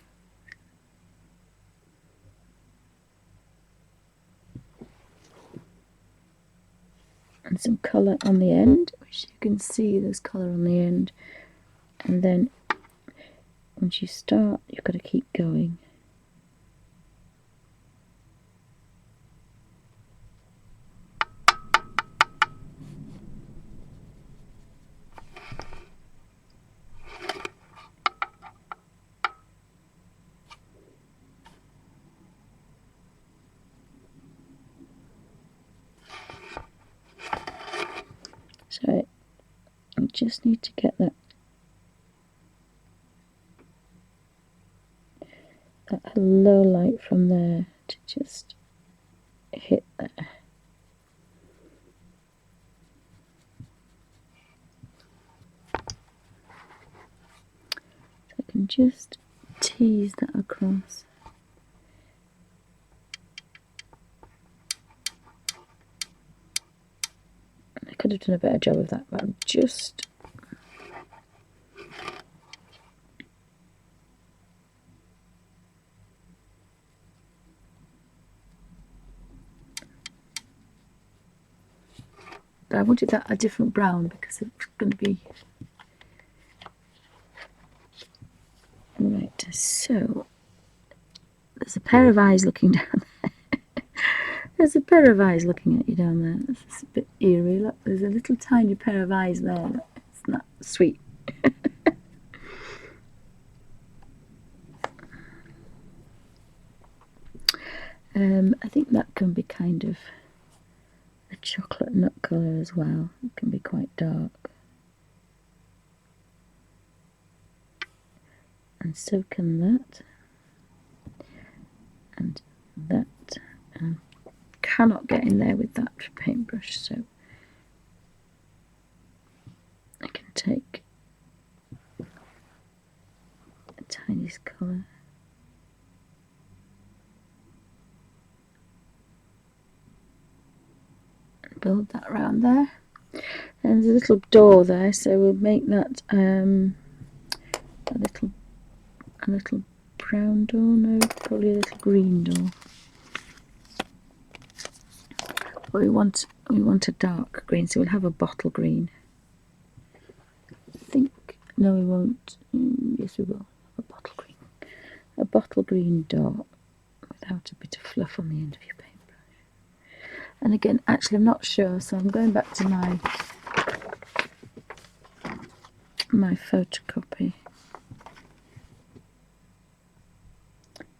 And some colour on the end, which you can see there's colour on the end. And then once you start, you've got to keep going. So I just need to get that low light from there to just hit there. So I can just tease that across. I could have done a better job of that, but I'm just but I wanted that a different brown because it's going to be right. So there's a pair of eyes looking down there. There's a pair of eyes looking at you down there. This is a bit eerie. Look, there's a little tiny pair of eyes there. It's not sweet. I think that can be kind of a chocolate nut colour as well. It can be quite dark. And so can that. And that. Cannot get in there with that paintbrush, so I can take a tiniest colour. Build that around there, and there's a little door there, so we'll make that a little brown door. No, probably a little green door. But we want a dark green, so we'll have a bottle green. I think no, we won't. Yes, we will. A bottle green door without a bit of fluff on the end of your paintbrush. And again, actually, I'm not sure, so I'm going back to my photocopy.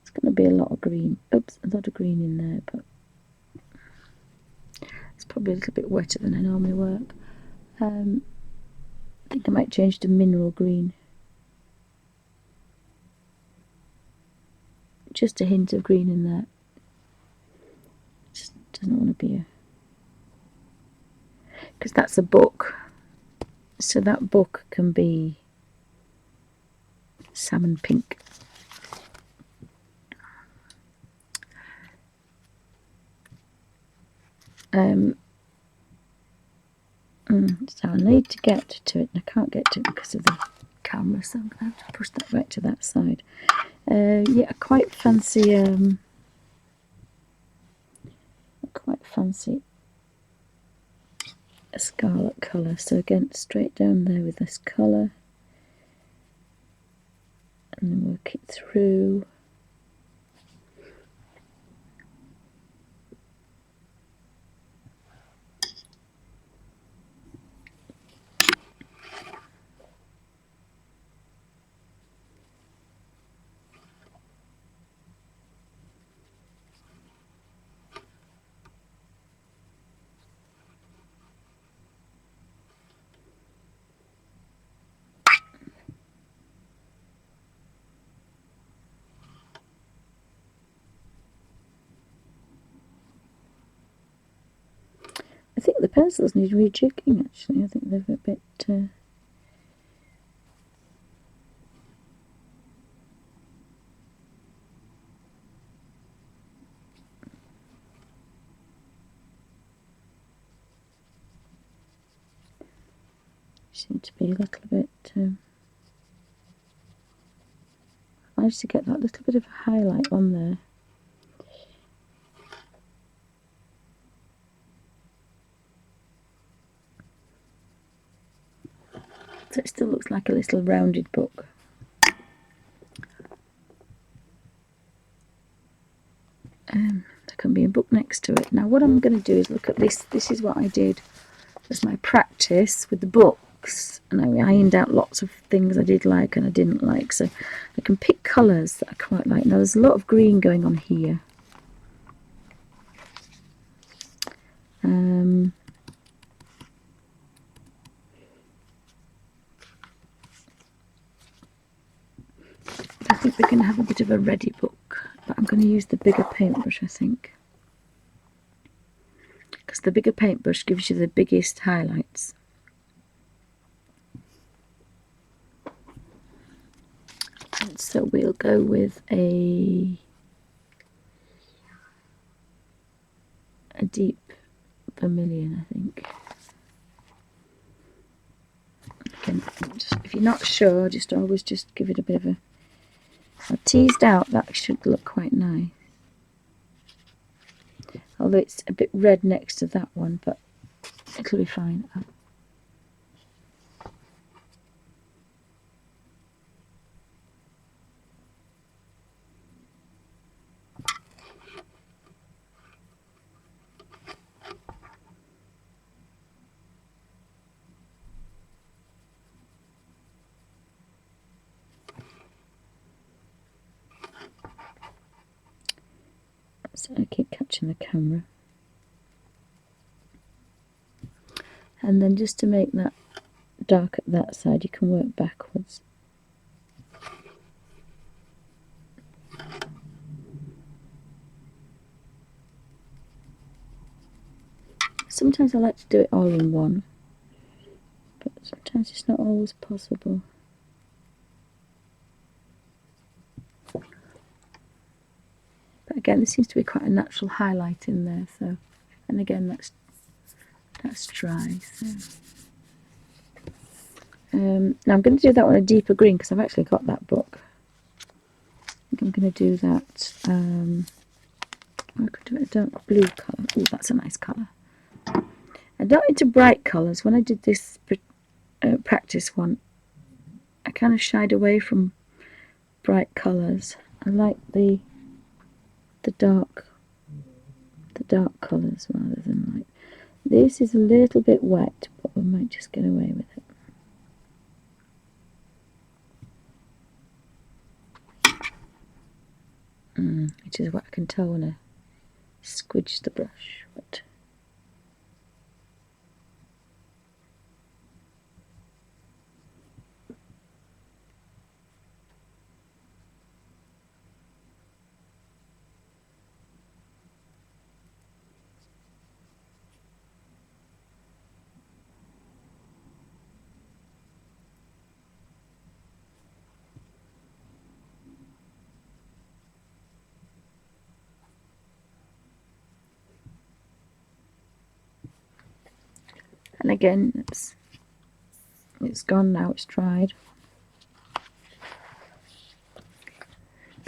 It's going to be a lot of green. Oops, a lot of green in there, but it's probably a little bit wetter than I normally work. I think I might change to mineral green. Just a hint of green in there. Just doesn't want to be a... because that's a book. So that book can be salmon pink. So I need to get to it, and I can't get to it because of the camera, so I'm going to have to push that right to that side. Yeah, I quite fancy a scarlet colour, so again straight down there with this colour, and then work it through. I think the pencils need rejigging actually. I think they're a bit seem to be a little bit I managed to get that little bit of a highlight on there. So it still looks like a little rounded book. There can be a book next to it. Now what I'm going to do is look at this. This is what I did as my practice with the books. And I ironed out lots of things I did like and I didn't like. So I can pick colours that I quite like. Now there's a lot of green going on here. think we're going to have a bit of a ready book, but I'm going to use the bigger paintbrush, I think. Because the bigger paintbrush gives you the biggest highlights. And so we'll go with a deep vermilion, I think. Again, if you're not sure, just always just give it a bit of a teased out. That should look quite nice. Although it's a bit red next to that one, but it'll be fine. So I keep catching the camera. And then just to make that dark at that side, you can work backwards. Sometimes I like to do it all in one, but sometimes it's not always possible. But again, there seems to be quite a natural highlight in there, so, and again that's dry. So. Now I'm going to do that one a deeper green because I've actually got that book. I think I'm going to do that. I could do it a dark blue colour. Oh, that's a nice colour. I'm not into bright colours. When I did this practice one, I kind of shied away from bright colours. I like the dark colours rather than light. This is a little bit wet, but we might just get away with it. Which is what I can tell when I squidge the brush. But and again, it's gone now, it's dried.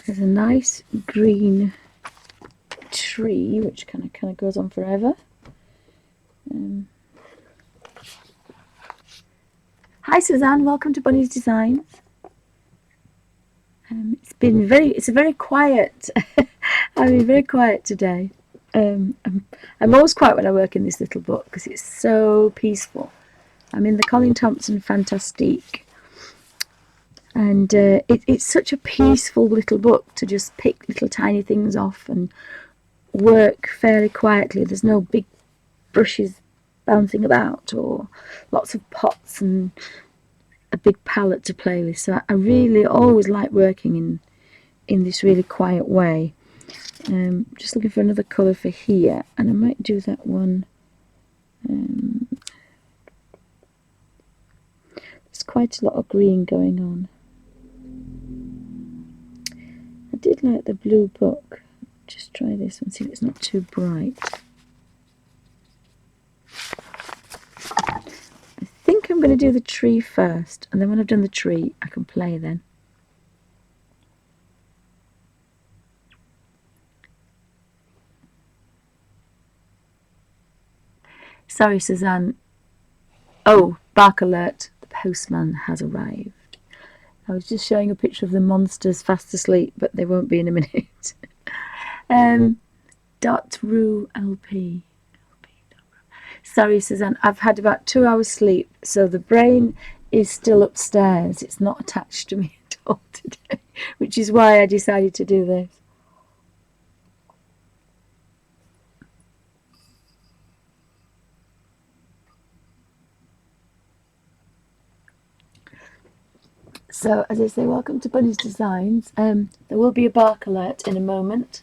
There's a nice green tree which kind of goes on forever. Hi Suzanne, welcome to Bunny's Designs. It's a very quiet. I've been very quiet today. I'm always quiet when I work in this little book because it's so peaceful. I'm in the Colin Thompson Fantastic, and it's such a peaceful little book to just pick little tiny things off and work fairly quietly. There's no big brushes bouncing about or lots of pots and a big palette to play with. So I really always like working in this really quiet way. Just looking for another colour for here, and I might do that one. There's quite a lot of green going on. I did like the blue book. Just try this one, see if it's not too bright. I think I'm going to do the tree first, and then when I've done the tree, I can play then. Sorry, Suzanne. Oh, bark alert. The postman has arrived. I was just showing a picture of the monsters fast asleep, but they won't be in a minute. .ru LP. Sorry, Suzanne. I've had about 2 hours sleep, so the brain is still upstairs. It's not attached to me at all today, which is why I decided to do this. So, as I say, welcome to Bunny's Designs. There will be a bark alert in a moment.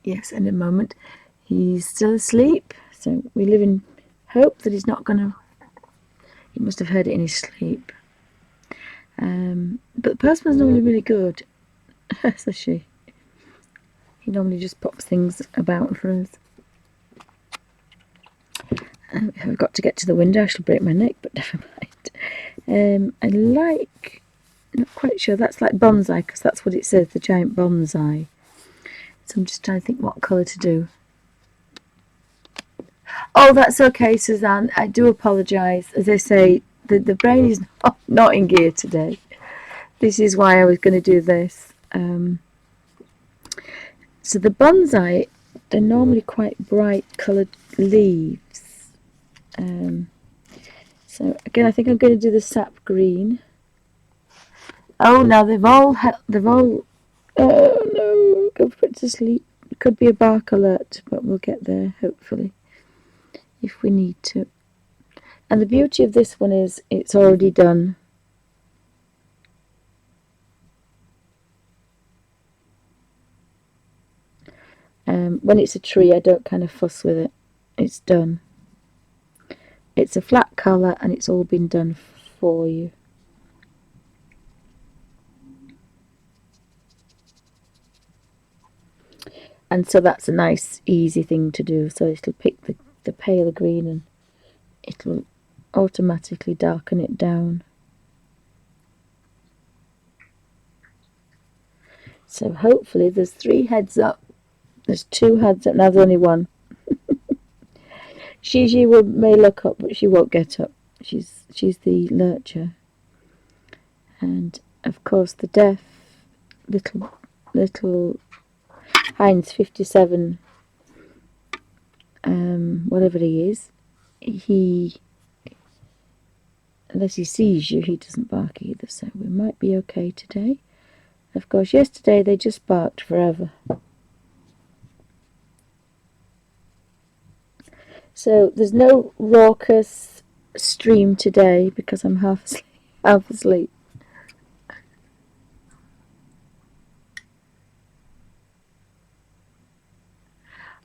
Yes, in a moment. He's still asleep, so we live in hope that he's not going to... He must have heard it in his sleep. But the postman's normally really good, says she. He normally just pops things about for us. If I've got to get to the window, I shall break my neck, but never mind. I like... Not quite sure. That's like bonsai, because that's what it says, the giant bonsai. So I'm just trying to think what colour to do. Oh, that's okay, Suzanne. I do apologise. As I say, the brain is not in gear today. This is why I was going to do this. So the bonsai, they're normally quite bright coloured leaves. So again, I think I'm going to do the sap green. Oh, now they've all oh no, go put to sleep. It could be a bark alert, but we'll get there hopefully if we need to. And the beauty of this one is it's already done. When it's a tree, I don't kind of fuss with it. It's done. It's a flat colour and it's all been done for you. And so that's a nice, easy thing to do. So it'll pick the paler green and it'll automatically darken it down. So hopefully there's 3 heads up. There's 2 heads up. Now there's only 1. Gigi may look up, but she won't get up. She's the lurcher. And of course the deaf little Heinz 57, whatever he is, he, unless he sees you, he doesn't bark either, so we might be okay today. Of course, yesterday they just barked forever. So there's no raucous stream today because I'm half asleep.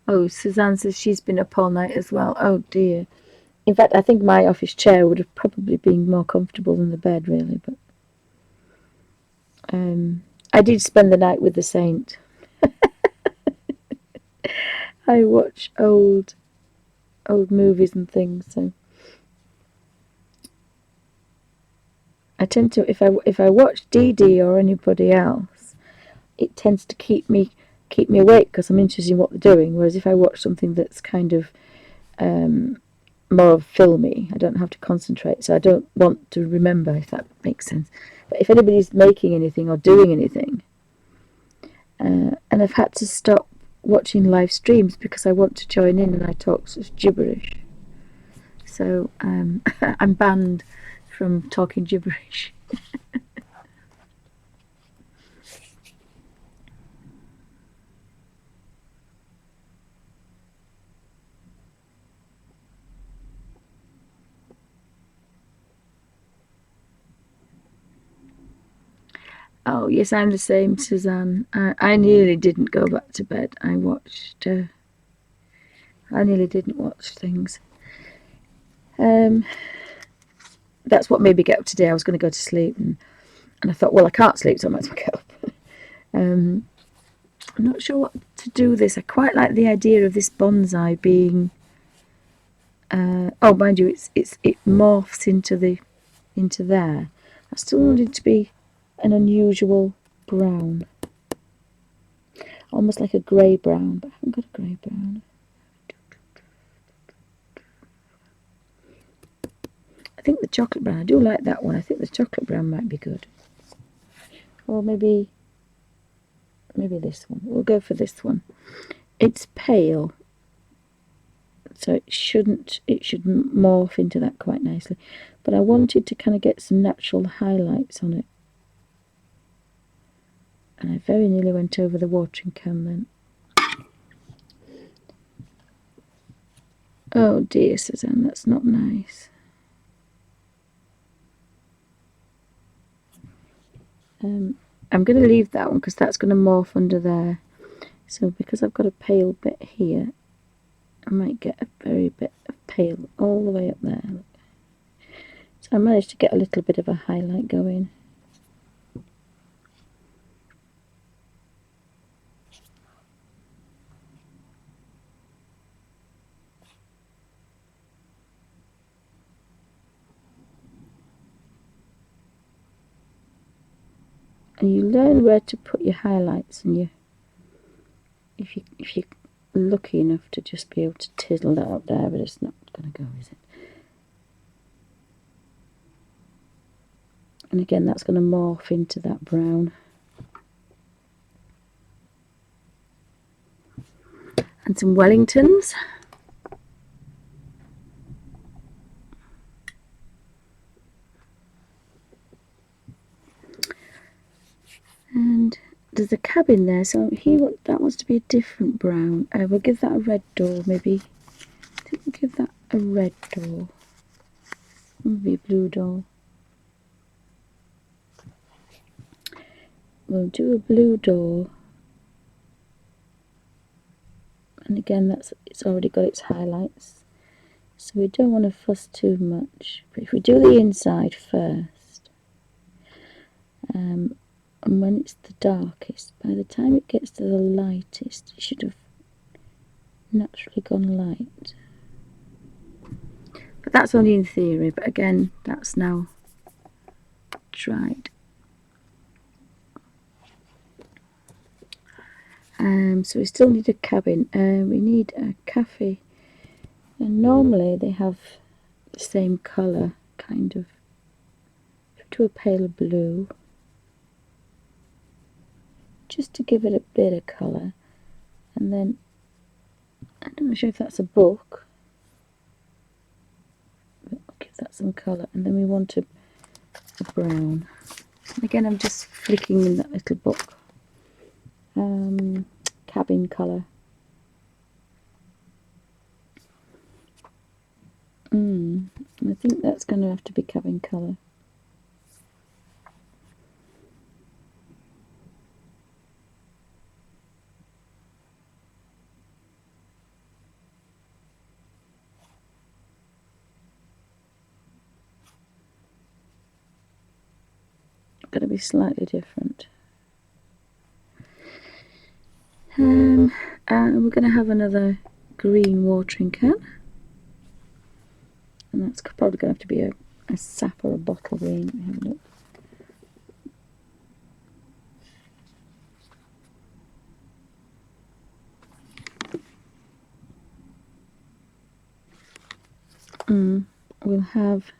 Oh, Suzanne says she's been up all night as well. Oh dear. In fact, I think my office chair would have probably been more comfortable than the bed, really. But I did spend the night with the saint. I watch old movies and things, so I tend to, if I watch Dee Dee or anybody else, it tends to keep me awake because I'm interested in what they're doing. Whereas if I watch something that's kind of more filmy, I don't have to concentrate, so I don't want to remember, if that makes sense. But if anybody's making anything or doing anything, and I've had to stop watching live streams because I want to join in and I talk such gibberish. So I'm banned from talking gibberish. Oh yes, I'm the same, Suzanne. I nearly didn't go back to bed. I nearly didn't watch things. That's what made me get up today. I was going to go to sleep, and I thought, well, I can't sleep, so I might as well get up. I'm not sure what to do with this. I quite like the idea of this bonsai being. Oh, mind you, it morphs into there. I still want it to be an unusual brown, almost like a grey brown, but I haven't got a grey brown. I think the chocolate brown, I do like that one. I think the chocolate brown might be good. Or maybe this one. We'll go for this one. It's pale, so it should morph into that quite nicely. But I wanted to kind of get some natural highlights on it. And I very nearly went over the watering can then. Oh dear, Suzanne, that's not nice. I'm going to leave that one because that's going to morph under there. So because I've got a pale bit here, I might get a very bit of pale all the way up there. So I managed to get a little bit of a highlight going. And you learn where to put your highlights, and if you're lucky enough to just be able to tiddle that up there, but it's not going to go, is it? And again, that's going to morph into that brown. And some Wellingtons. And there's a cabin there, so that wants to be a different brown. We'll give that a red door, maybe. I think we'll give that a red door. Maybe a blue door. We'll do a blue door. And again, it's already got its highlights. So we don't want to fuss too much. But if we do the inside first, and when it's the darkest, by the time it gets to the lightest, it should have naturally gone light. But that's only in theory, but again, that's now dried. So we still need a cabin. We need a cafe, and normally they have the same colour, kind of, to a pale blue, just to give it a bit of colour. And then, I'm not sure if that's a book, but I'll give that some colour. And then we want a brown. And again, I'm just flicking in that little book. Cabin colour. I think that's going to have to be cabin colour. Going to be slightly different. And we're going to have another green watering can, and that's probably going to have to be a sap or a bottle green. Let me have a look. We'll have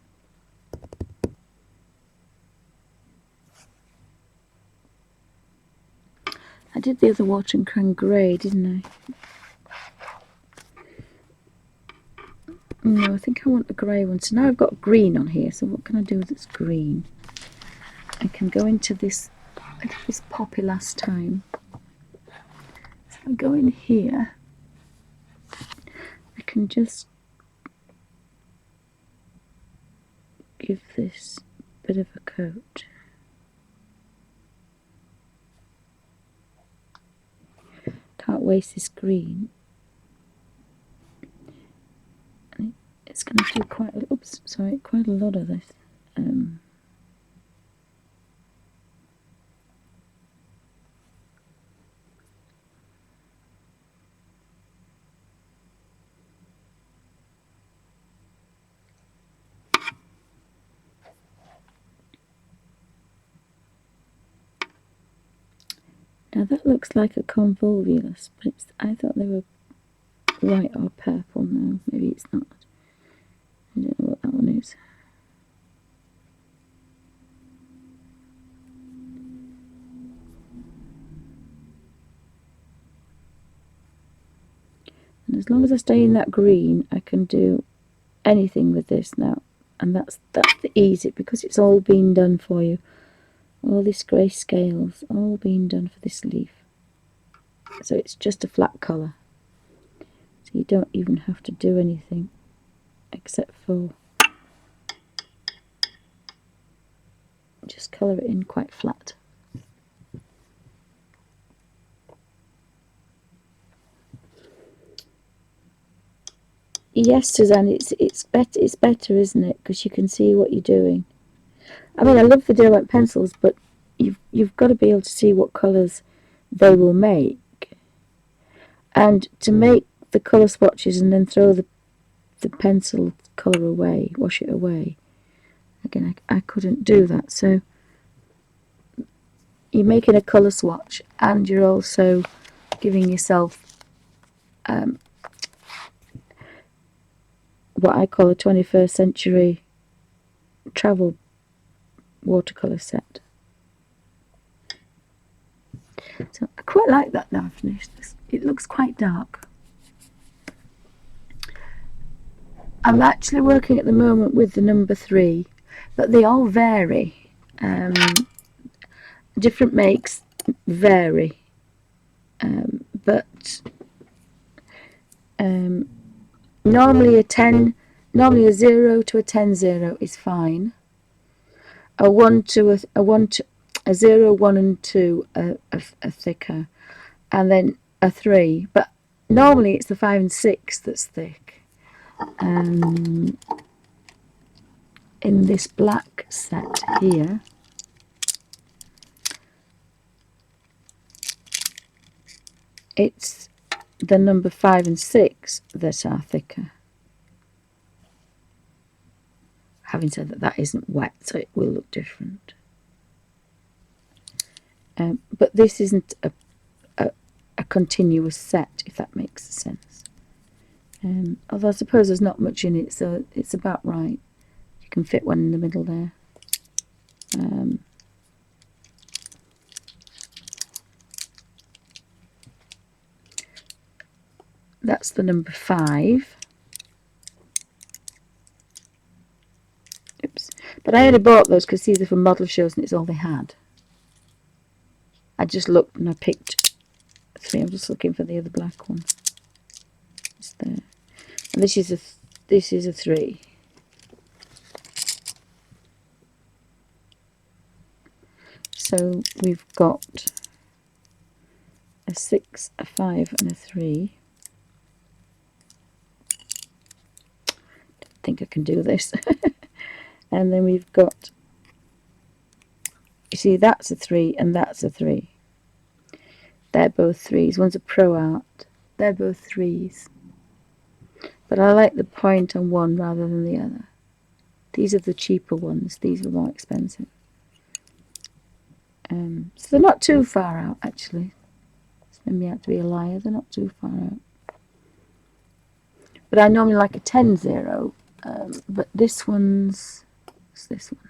I did the other watering can grey, didn't I? No, I think I want a grey one. So now I've got green on here, so what can I do that's green? I can go into this, I did this poppy last time. So I go in here, I can just give this a bit of a coat. Can't waste this green. And it's going to do quite a lot of this. Now that looks like a convolvulus, but I thought they were white or purple. No, maybe it's not. I don't know what that one is. And as long as I stay in that green, I can do anything with this now. And that's the easy, because it's all been done for you. All this grey scales, all been done for this leaf. So it's just a flat colour. So you don't even have to do anything except for just colour it in quite flat. Yes, Suzanne, it's better, isn't it? Because you can see what you're doing. I mean, I love the Derwent pencils, but you've got to be able to see what colours they will make. And to make the colour swatches and then throw the pencil colour away, wash it away. Again, I couldn't do that. So you're making a colour swatch and you're also giving yourself what I call a 21st century travel watercolour set. So I quite like that now I've finished this. It looks quite dark. I'm actually working at the moment with the number 3, but they all vary. Different makes vary, but normally a 0 to a 10-0 is fine. A 1 to a 0, 1 and 2 are thicker, and then a 3. But normally it's the 5 and 6 that's thick. In this black set here, it's the number 5 and 6 that are thicker. Having said that, that isn't wet, so it will look different. But this isn't a continuous set, if that makes sense. Although I suppose there's not much in it, so it's about right. You can fit one in the middle there. That's the number 5. Oops. But I only bought those because these are from model shows and it's all they had. I just looked and I picked 3. I'm just looking for the other black one. It's there. And this is a 3. So we've got a 6, a 5 and a 3. Don't think I can do this. And then we've got, you see, that's a 3 and that's a 3. They're both 3s. One's a Pro Art. They're both 3s. But I like the point on one rather than the other. These are the cheaper ones. These are more expensive. So they're not too far out, actually. It's made me out to be a liar. They're not too far out. But I normally like a 10-0. But this one's... What's this one?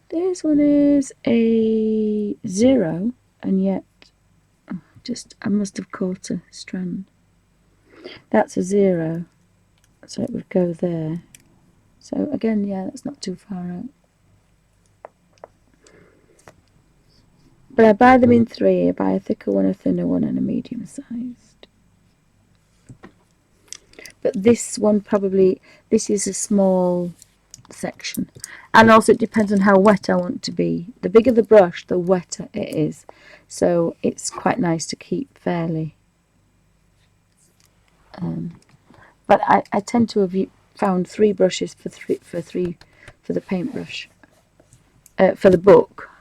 This one is a 0. And yet... I must have caught a strand. That's a 0. So it would go there. So again, yeah, that's not too far out. But I buy them in 3. I buy a thicker one, a thinner one, and a medium sized. But this one probably, this is a small section. And also it depends on how wet I want to be. The bigger the brush, the wetter it is. So it's quite nice to keep fairly. But I tend to have found 3 brushes for the paintbrush, for the book.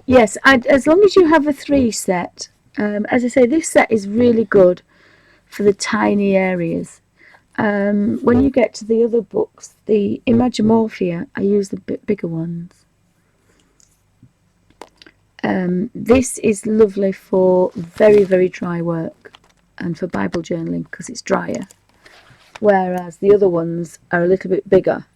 Yes, as long as you have a 3 set. As I say, this set is really good for the tiny areas. When you get to the other books, the Imagimorphia, I use the bit bigger ones. This is lovely for very, very dry work and for Bible journaling because it's drier, whereas the other ones are a little bit bigger.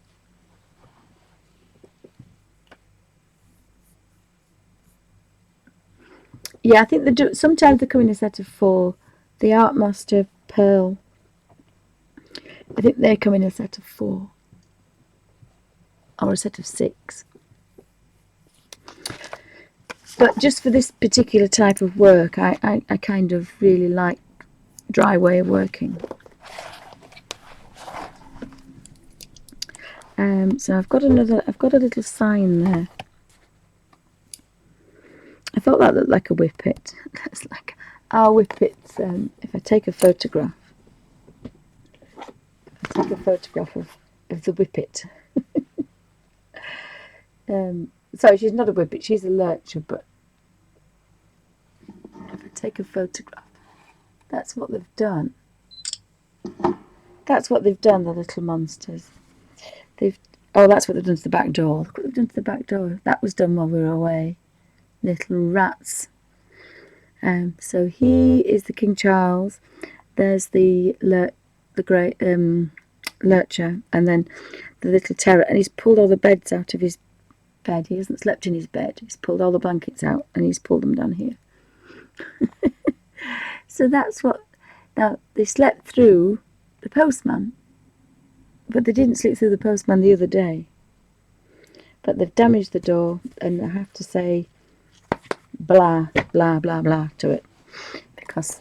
Yeah, I think sometimes they come in a set of 4. The Artmaster Pearl, I think they come in a set of 4 or a set of 6. But just for this particular type of work, I kind of really like dry way of working. So I've got a little sign there. I thought that looked like a whippet. That's like our whippets. If I take a photograph, of the whippet. Sorry, she's not a whippet, she's a lurcher, but if I take a photograph, that's what they've done. That's what they've done, the little monsters. Oh, that's what they've done to the back door. Look what they've done to the back door. That was done while we were away. Little rats. So he is the King Charles. There's the great lurcher, and then the little terror. And he's pulled all the beds out of his bed. He hasn't slept in his bed. He's pulled all the blankets out and he's pulled them down here. So that's what. Now they slept through the postman, but they didn't sleep through the postman the other day. But they've damaged the door, and I have to say blah blah blah blah to it, because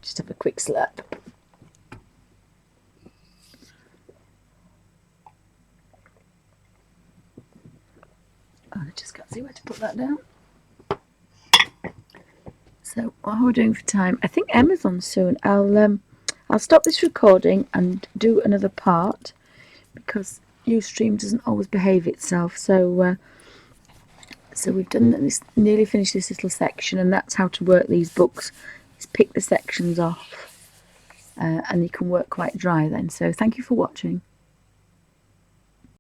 just have a quick slurp. Oh, I just can't see where to put that down. So what are we doing for time? I think Emma's on soon. I'll stop this recording and do another part, because Ustream doesn't always behave itself. So so we've done this, nearly finished this little section, and that's how to work these books. Is pick the sections off, and you can work quite dry then. So thank you for watching.